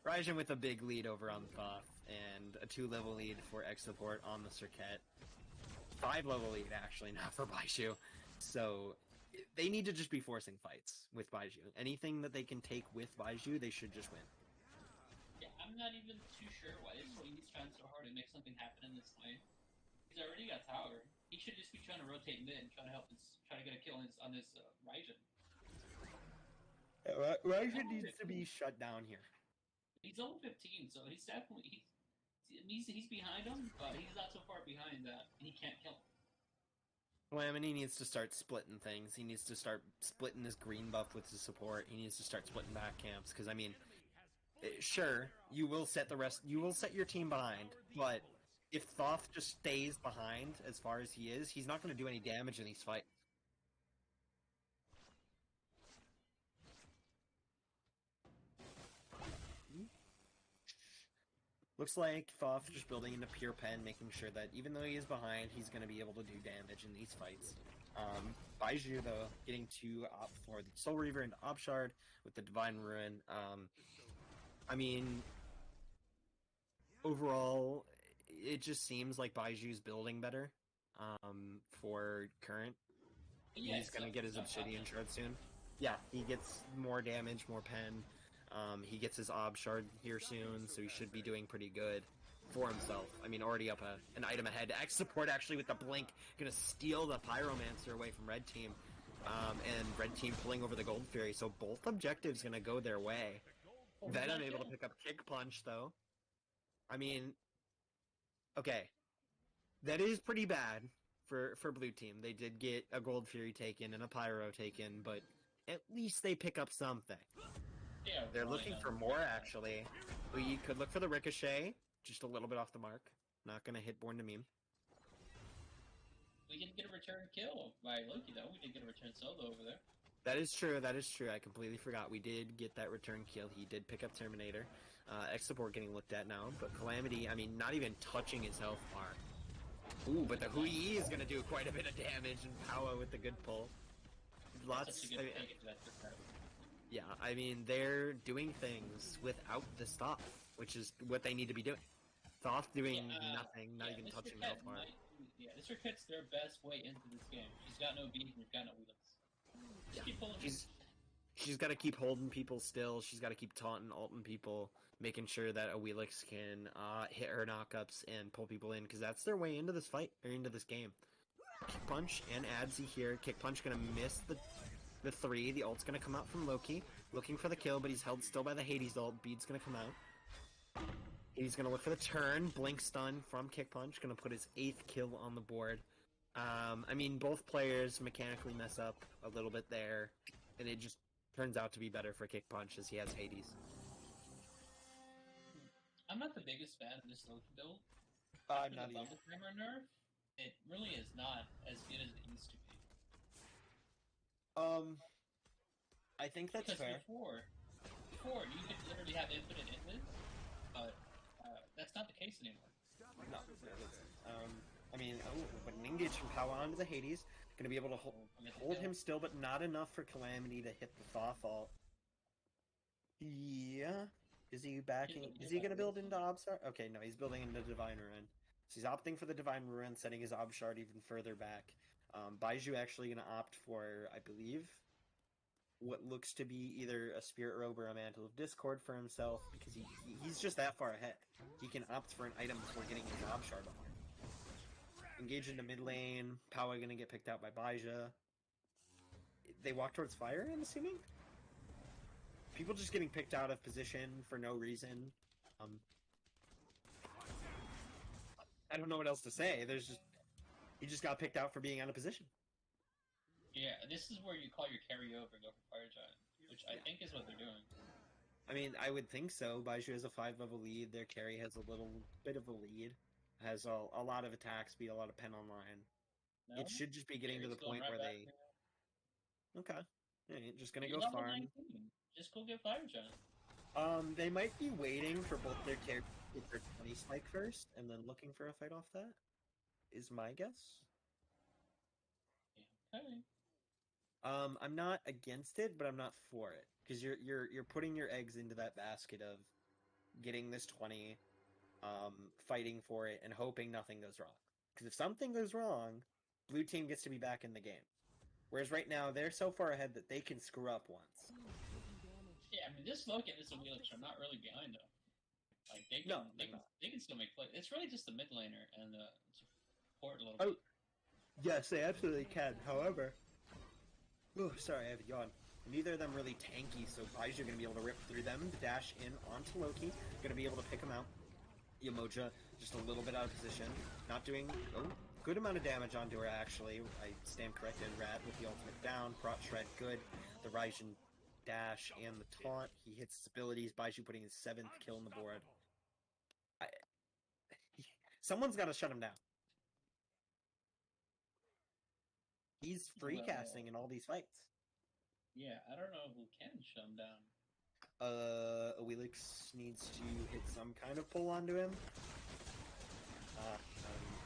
Raijin with a big lead over on Thoth, and a 2-level lead for X support on the Circuit. 5-level lead, actually, not for Baiju. So, they need to just be forcing fights with Baiju. Anything that they can take with Baiju, they should just win. Yeah, I'm not even too sure why this Hoi's trying so hard to make something happen in this lane. He's already got tower. He should just be trying to rotate mid and try to get a kill on this Raijin. Raijin needs to be shut down here. He's level 15, so he's definitely he's behind him, but he's not so far behind that he can't kill him. Calamity needs to start splitting things. He needs to start splitting his green buff with his support. He needs to start splitting back camps, because I mean, sure, you will set your team behind, but if Thoth just stays behind as far as he is, he's not going to do any damage in these fights. Looks like Thoth just building into pure pen, making sure that even though he is behind, he's going to be able to do damage in these fights. Baiju, though, getting to opt for the Soul Reaver into Opshard with the Divine Ruin. I mean, overall, it just seems like Baiju's building better for current. Yeah, He's going to get his Obsidian Shard soon. Yeah, he gets more damage, more pen. He gets his Ob Shard here soon, so he should be doing pretty good for himself. I mean, already up an item ahead. X support actually with the blink, gonna steal the Pyromancer away from red team, and red team pulling over the Gold Fury. So both objectives gonna go their way. Venom able to pick up Kick Punch though. I mean, okay, that is pretty bad for blue team. They did get a Gold Fury taken and a Pyro taken, but at least they pick up something. Yeah, They're looking for more, actually. We could look for the Ricochet, just a little bit off the mark. Not going to hit Born to Meme. We didn't get a return kill by Loki, though. We didn't get a return solo over there. That is true, that is true. I completely forgot. We did get that return kill. He did pick up Terminator. X support getting looked at now, but Calamity, I mean, not even touching his health bar. Ooh, but the Hui is going to do quite a bit of damage, and Powa with the good pull. Lots. Yeah, I mean, they're doing things without the stuff, which is what they need to be doing. Thoth doing nothing, not even touching health bar. Yeah, this Ricochet's their best way into this game. She's got no beat, and we've got no wheels. Just keep pulling. She's got to keep holding people still. She's got to keep taunting, ulting people, making sure that a Wheelix can hit her knockups and pull people in, because that's their way into this fight, or into this game. Kick Punch and Adzi here. Kick Punch going to miss the 3. The ult's going to come out from Loki, looking for the kill, but he's held still by the Hades ult. Bede's going to come out. He's going to look for the turn. Blink stun from Kick Punch, going to put his 8th kill on the board. I mean, both players mechanically mess up a little bit there, and it just turns out to be better for Kick Punch as he has Hades. I'm not the biggest fan of this Loki build. I'm After not the either. Bubble Hammer nerf, it really is not as good as it used to be. I think that's Because fair. before you could literally have infinite invis, but that's not the case anymore. No, it isn't. I mean, but an engage from Power onto the Hades, gonna be able to hold him still, but not enough for Calamity to hit the Thaw Fault. Yeah. Is he backing? Is he gonna build into Obshard? Okay, no, he's building into Divine Ruin. So he's opting for the Divine Ruin, setting his Obshard even further back. Baiju actually gonna opt for, I believe, what looks to be either a Spirit Robe or a Mantle of Discord for himself, because he's just that far ahead. He can opt for an item before getting his Obshard on. Engage into mid lane. Power gonna get picked out by Baija. They walk towards fire, I'm assuming? People just getting picked out of position for no reason. I don't know what else to say. He just got picked out for being out of position. Yeah, this is where you call your carry over and go for Fire Giant, which I think is what they're doing. I mean, I would think so. Baiju has a 5-level lead. Their carry has a little bit of a lead. Has a lot of attack speed, a lot of pen online. No? It should just be getting to the point where they... Okay. Right, just gonna go level farm. 19. Just go get Fire Giant. They might be waiting for both their characters to get their 20 spike first, and then looking for a fight off that, is my guess. Okay. I'm not against it, but I'm not for it. Because you're putting your eggs into that basket of getting this 20, fighting for it, and hoping nothing goes wrong. Because if something goes wrong, blue team gets to be back in the game. Whereas right now, they're so far ahead that they can screw up once. Yeah, I mean, this Loki and this Wheelix are not really behind them. Like, they can still make plays. It's really just the mid laner and the support a little bit. Yes, they absolutely can. However... Oh, sorry, I have a yawn. Neither of them really tanky, so Baiju going to be able to rip through them, dash in onto Loki, going to be able to pick him out. Yamoja, just a little bit out of position, not doing, good amount of damage onto her, actually. I stand corrected, Rat with the ultimate down, Prot Shred, good. The Raijin dash and the taunt, he hits his abilities, Baiju putting his 7th kill on the board. Someone's got to shut him down. He's free casting in all these fights. Yeah, I don't know who can shut him down. Wheelix needs to hit some kind of pull onto him.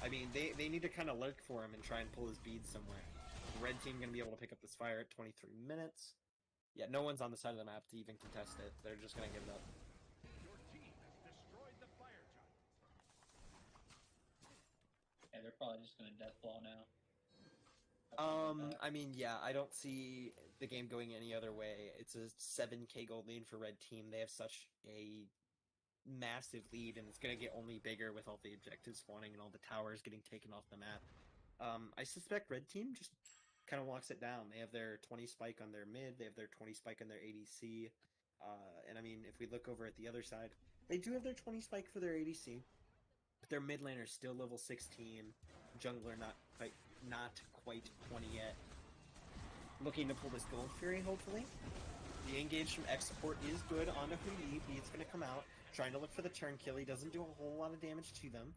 I mean, they need to kind of lurk for him and try and pull his beads somewhere. The red team going to be able to pick up this fire at 23 minutes. Yeah, no one's on the side of the map to even contest it. They're just going to give it up. Yeah, they're probably just going to deathball now. I mean, yeah, I don't see the game going any other way. It's a 7k gold lead for red team. They have such a massive lead, and it's going to get only bigger with all the objectives spawning and all the towers getting taken off the map. I suspect red team just kind of walks it down. They have their 20 spike on their mid, they have their 20 spike on their ADC, and I mean, if we look over at the other side, they do have their 20 spike for their ADC, but their mid laner is still level 16, jungler not quite 20 yet. Looking to pull this Gold Fury, hopefully. The engage from X support is good onto Hui. He's going to come out, trying to look for the turn kill. He doesn't do a whole lot of damage to them.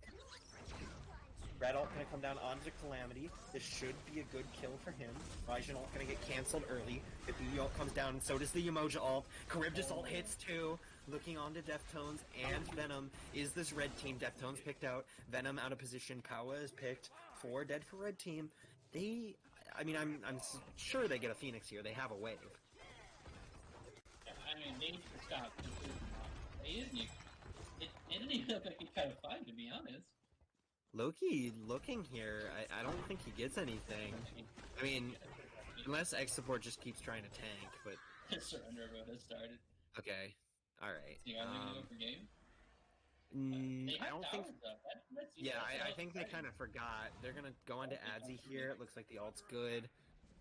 Red ult going to come down onto Calamity. This should be a good kill for him. Raijin ult going to get cancelled early. The BB ult comes down, and so does the Yamoja ult. Charybdis ult hits too. Looking onto Deftones and Venom. Is this red team? Deftones picked out. Venom out of position. Powa is picked. 4 dead for red team. I mean, I'm sure they get a Phoenix here. They have a wave. I mean, they need to stop. It didn't even look like he kind of fight, to be honest. Loki looking here, I don't think he gets anything. I mean, unless X support just keeps trying to tank, but... Surrender vote has started. Okay, alright. You guys gonna go for game? I don't think... Yeah, I think they kind of forgot. They're gonna go into Adzi here. It looks like the ult's good.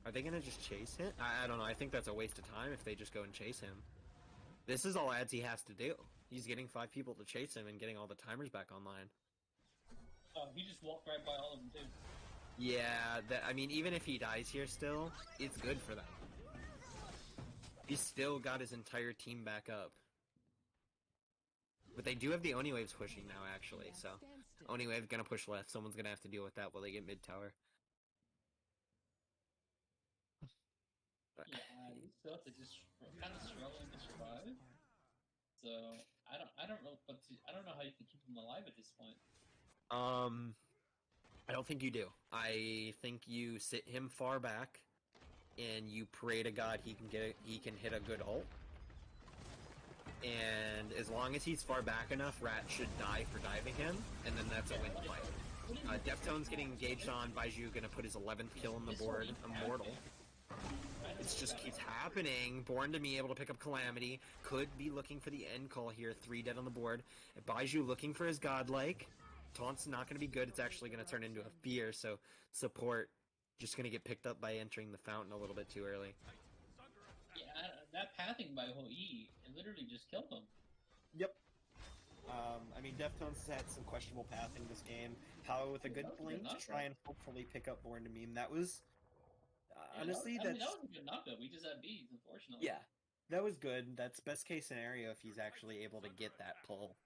Are they gonna just chase him? I don't know. I think that's a waste of time if they just go and chase him. This is all Adzi has to do. He's getting 5 people to chase him and getting all the timers back online. Oh, he just walked right by all of them, too. Yeah, I mean, even if he dies here still, it's good for them. He's still got his entire team back up. But they do have the Oni waves pushing now, actually. So Oni wave gonna push left. Someone's gonna have to deal with that while they get mid tower. Yeah, you still have to just kind of struggling to survive. So I don't know, but I don't know how you can keep him alive at this point. I don't think you do. I think you sit him far back, and you pray to God he can hit a good ult. And as long as he's far back enough, Rat should die for diving him, and then that's a win fight. Deftone's getting engaged on. Baiju gonna put his 11th kill on the board. Immortal. It just keeps happening. Born to me, able to pick up Calamity. Could be looking for the end call here. 3 dead on the board. Baiju looking for his godlike. Taunt's not going to be good. It's actually going to turn into a fear, so support just going to get picked up by entering the fountain a little bit too early. Yeah, that pathing by Hoi, it literally just killed him. Yep. I mean, Deftones has had some questionable pathing this game. Power with a good blink to try and hopefully pick up Born to Meme. That was... honestly, that was a good knockup. We just had beads, unfortunately. Yeah, that was good. That's best case scenario if he's actually able to get that pull.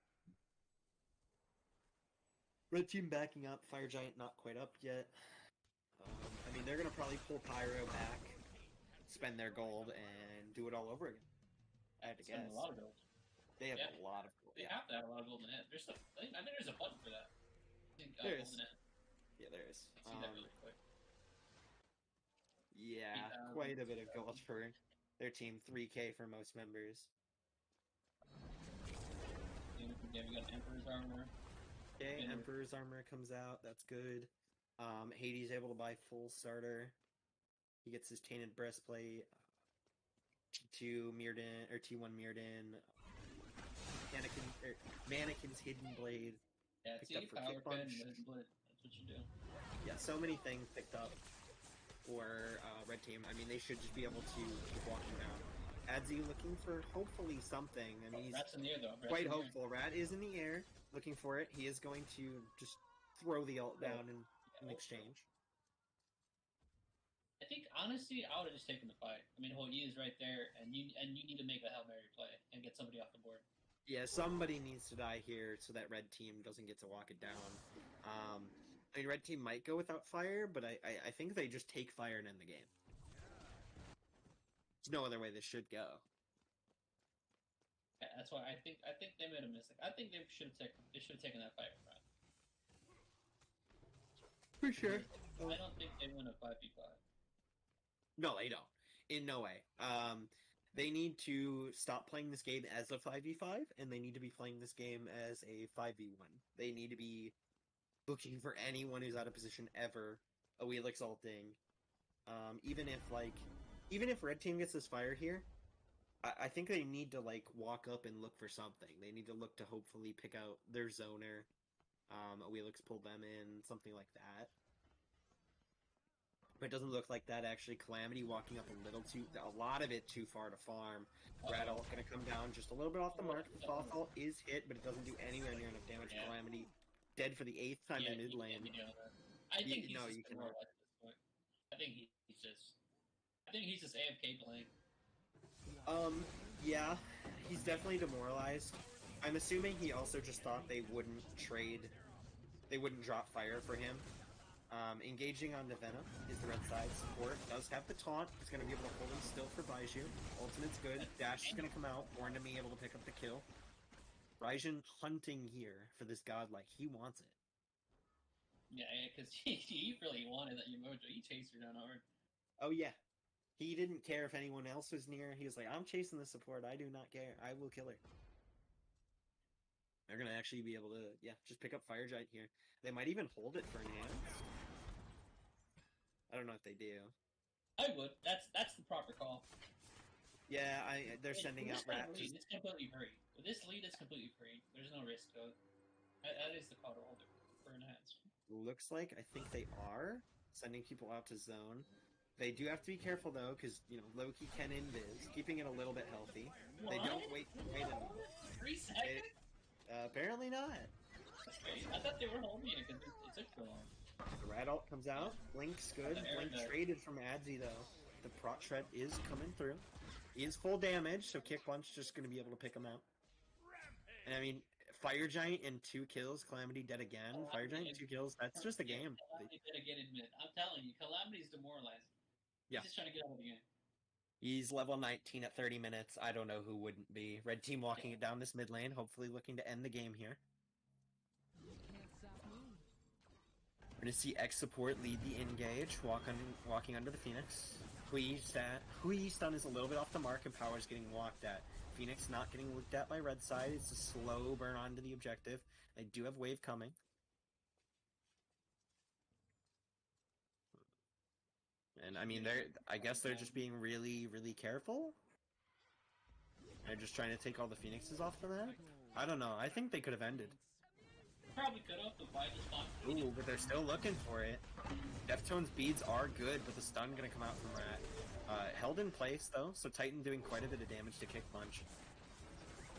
Red team backing up. Fire Giant not quite up yet. I mean, they're going to probably pull Pyro back, spend their gold, and do it all over again. I had to guess. A lot of gold. They have a lot of gold. They have to have a lot of gold in it. I think there's a button for that. I think there is. Golden Ant. Yeah, there is. See that really quick. Yeah, quite a bit of gold for their team. 3K for most members. Yeah, we got Emperor's Armor. Okay, Emperor's Armor comes out. That's good. Hades able to buy full starter. He gets his Tainted Breastplate. T2 Mirrodin, or T1 Mirrodin. Mannequin's Hidden Blade. Yeah, picked up for Power Kick Punch. That's what you do. Yeah, so many things picked up for Red Team. I mean, they should just be able to keep walking down. Adzi looking for hopefully something. I mean, he's Rat's in the air, though. quite hopeful. Rat is in the air, looking for it. He is going to just throw the ult down in exchange. I think, honestly, I would have just taken the fight. I mean, Hoi is right there, and you need to make a Hail Mary play and get somebody off the board. Yeah, somebody needs to die here so that Red Team doesn't get to walk it down. I mean, Red Team might go without fire, but I think they just take fire and end the game. There's no other way this should go. Yeah, that's why I think they made a mistake. I think they should have taken that fire round. For sure. I don't think they win a 5v5. No, they don't. In no way. They need to stop playing this game as a 5v5, and they need to be playing this game as a 5v1. They need to be looking for anyone who's out of position ever, a Wheelix ulting. Even if Red Team gets this fire here, I think they need to walk up and look for something. They need to look to hopefully pick out their zoner, a Wheelix pull them in, something like that. But it doesn't look like that, actually. Calamity walking up a lot of it too far to farm. Rat ult gonna come down just a little bit off the mark. The Thoth ult is hit, but it doesn't do anywhere near enough damage. Yeah. Calamity dead for the 8th time in mid lane. I think he's just demoralized at this point. I think he's just AFK playing. Yeah, he's definitely demoralized. I'm assuming he also just thought they wouldn't drop fire for him. Engaging on Navena is the red side. Support does have the taunt. He's going to be able to hold him still for Baiju. Ultimate's good. Dash is going to come out. Born to me able to pick up the kill. Raijin hunting here for this godlike. He wants it. Yeah, because he really wanted that Yamato. He chased her down hard. Oh, yeah. He didn't care if anyone else was near. He was like, I'm chasing the support. I do not care. I will kill her. They're going to actually be able to, just pick up Fire Giant here. They might even hold it for enhance. I don't know if they do. I would. That's the proper call. Yeah, they're sending out Rat. It's completely free. With this lead, it's completely free. There's no risk to it. That is the call to hold it for enhance. Looks like I think they are sending people out to zone. They do have to be careful though, because Loki can invis, keeping it a little bit healthy. What? They don't wait 3 seconds. Apparently not. I thought they were holding it because it took so long. The Rat ult comes out. Blink's good. Blink traded from Adzi though. The Prot Shred is coming through. He is full damage, so Kick Punch just going to be able to pick him out. And I mean, Fire Giant and 2 kills, Calamity dead again. Fire Giant 2 kills, that's just a game. Calamity did again admit. I'm telling you, Calamity's demoralizing. Yeah. He's just trying to get out of the game. He's level 19 at 30 minutes. I don't know who wouldn't be. Red team walking it down this mid lane, hopefully looking to end the game here. We're going to see X support lead the engage, walking under the Phoenix. Hui stun is a little bit off the mark and Power's getting walked at. Phoenix not getting looked at by red side. It's a slow burn onto the objective. They do have wave coming. And I mean, I guess they're just being really, really careful. They're just trying to take all the Phoenixes off the map. I don't know. I think they could have ended. Probably could have, but why just not? Ooh, but they're still looking for it. Deftone's beads are good, but the stun gonna come out from Rat. Held in place though, so Titan doing quite a bit of damage to Kick Punch.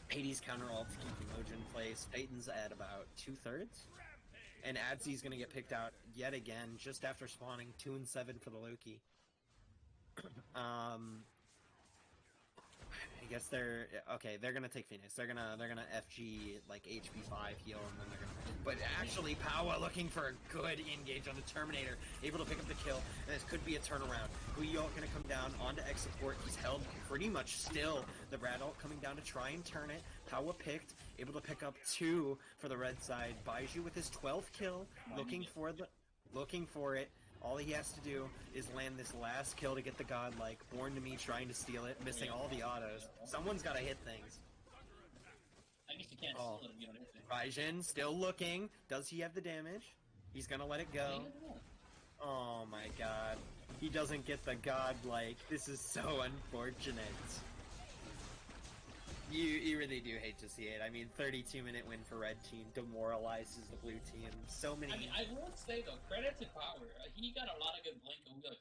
Hades counter ult to keep Emoji in place. Titan's at about 2/3. And Adzy's gonna get picked out yet again just after spawning 2 and 7 for the Loki. I guess they're gonna take Phoenix. They're gonna FG like HP 5 heal and then they're gonna. But actually, Powa looking for a good engage on the Terminator, able to pick up the kill, and this could be a turnaround. Guyo gonna come down onto X support. He's held pretty much still. The Rad ult coming down to try and turn it. Powa picked, able to pick up 2 for the red side. Baiju with his 12th kill, looking for it. All he has to do is land this last kill to get the godlike. Born to Me trying to steal it, missing all the autos. Someone's gotta hit things. I guess you can't steal it if you don't hit it. Raijin still looking. Does he have the damage? He's gonna let it go. Oh my god. He doesn't get the godlike. This is so unfortunate. You really do hate to see it. I mean, 32-minute win for red team demoralizes the blue team. So many. I mean, I will say though, credit to Power. He got a lot of good blink looks.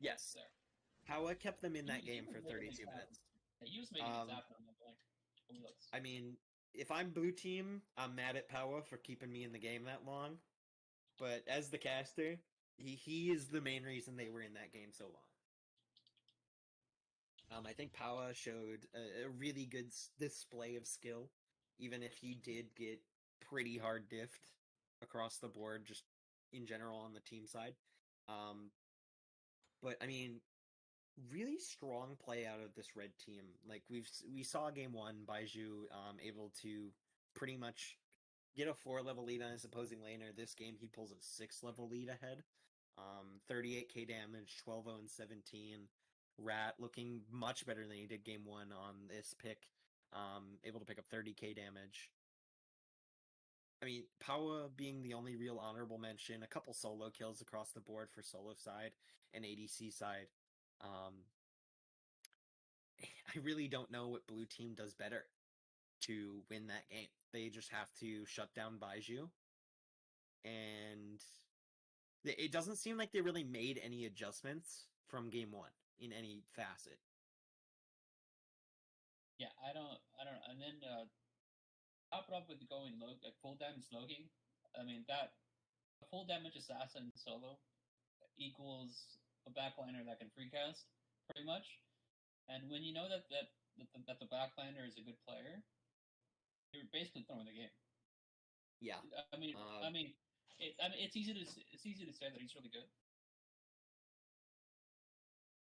Yes. There. Powa kept them in that game for 32 minutes. Yeah, he was making it happen on the blink looks. I mean, if I'm blue team, I'm mad at Powa for keeping me in the game that long. But as the caster, he is the main reason they were in that game so long. I think Powa showed a really good display of skill, even if he did get pretty hard diffed across the board, just in general on the team side. But I mean, really strong play out of this red team. Like we saw game 1, Baiju able to pretty much get a 4-level lead on his opposing laner. This game he pulls a 6-level lead ahead. 38k damage, 12-0 and 17. Rat looking much better than he did game 1 on this pick. Able to pick up 30k damage. I mean, Powa being the only real honorable mention, a couple solo kills across the board for solo side and ADC side. I really don't know what blue team does better to win that game. They just have to shut down Baiju. And it doesn't seem like they really made any adjustments from game 1 in any facet. Yeah, I don't. And then top it up with going low, like full damage Loki. I mean that full damage assassin solo equals a backliner that can free cast pretty much. And when you know that the backliner is a good player, you're basically throwing the game. Yeah. It's easy to say that he's really good.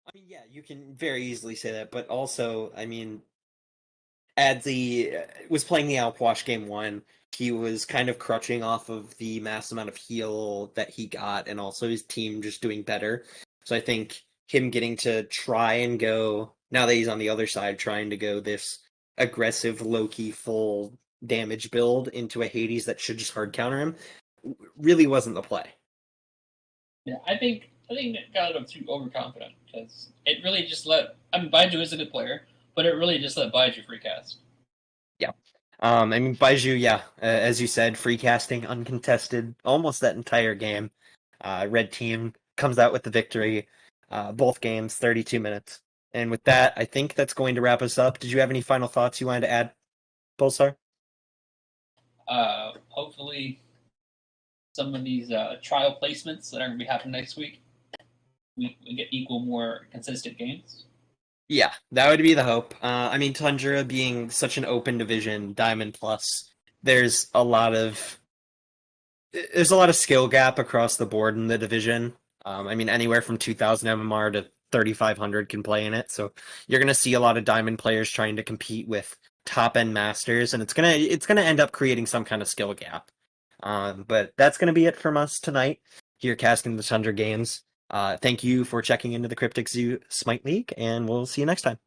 I mean, yeah, you can very easily say that, but also, I mean, Adzi was playing the Outwash game 1. He was kind of crutching off of the mass amount of heal that he got, and also his team just doing better. So I think him getting to try and go, now that he's on the other side, trying to go this aggressive Loki full damage build into a Hades that should just hard counter him, really wasn't the play. Yeah, I think it got him too overconfident because it really just let. I mean, Baiju is a good player, but it really just let Baiju free cast. Yeah, I mean Baiju, yeah, as you said, free casting uncontested almost that entire game. Red team comes out with the victory. Both games, 32 minutes. And with that, I think that's going to wrap us up. Did you have any final thoughts you wanted to add, Pulsar? Hopefully, some of these trial placements that are going to be happening next week, we get equal more consistent games. Yeah, that would be the hope. I mean, Tundra being such an open division, Diamond Plus there's a lot of skill gap across the board in the division. I mean, anywhere from 2,000 MMR to 3,500 can play in it. So you're gonna see a lot of diamond players trying to compete with top end masters, and it's gonna end up creating some kind of skill gap. But that's gonna be it from us tonight here casting the Tundra games. Thank you for checking into the Cryptic Zoo Smite League, and we'll see you next time.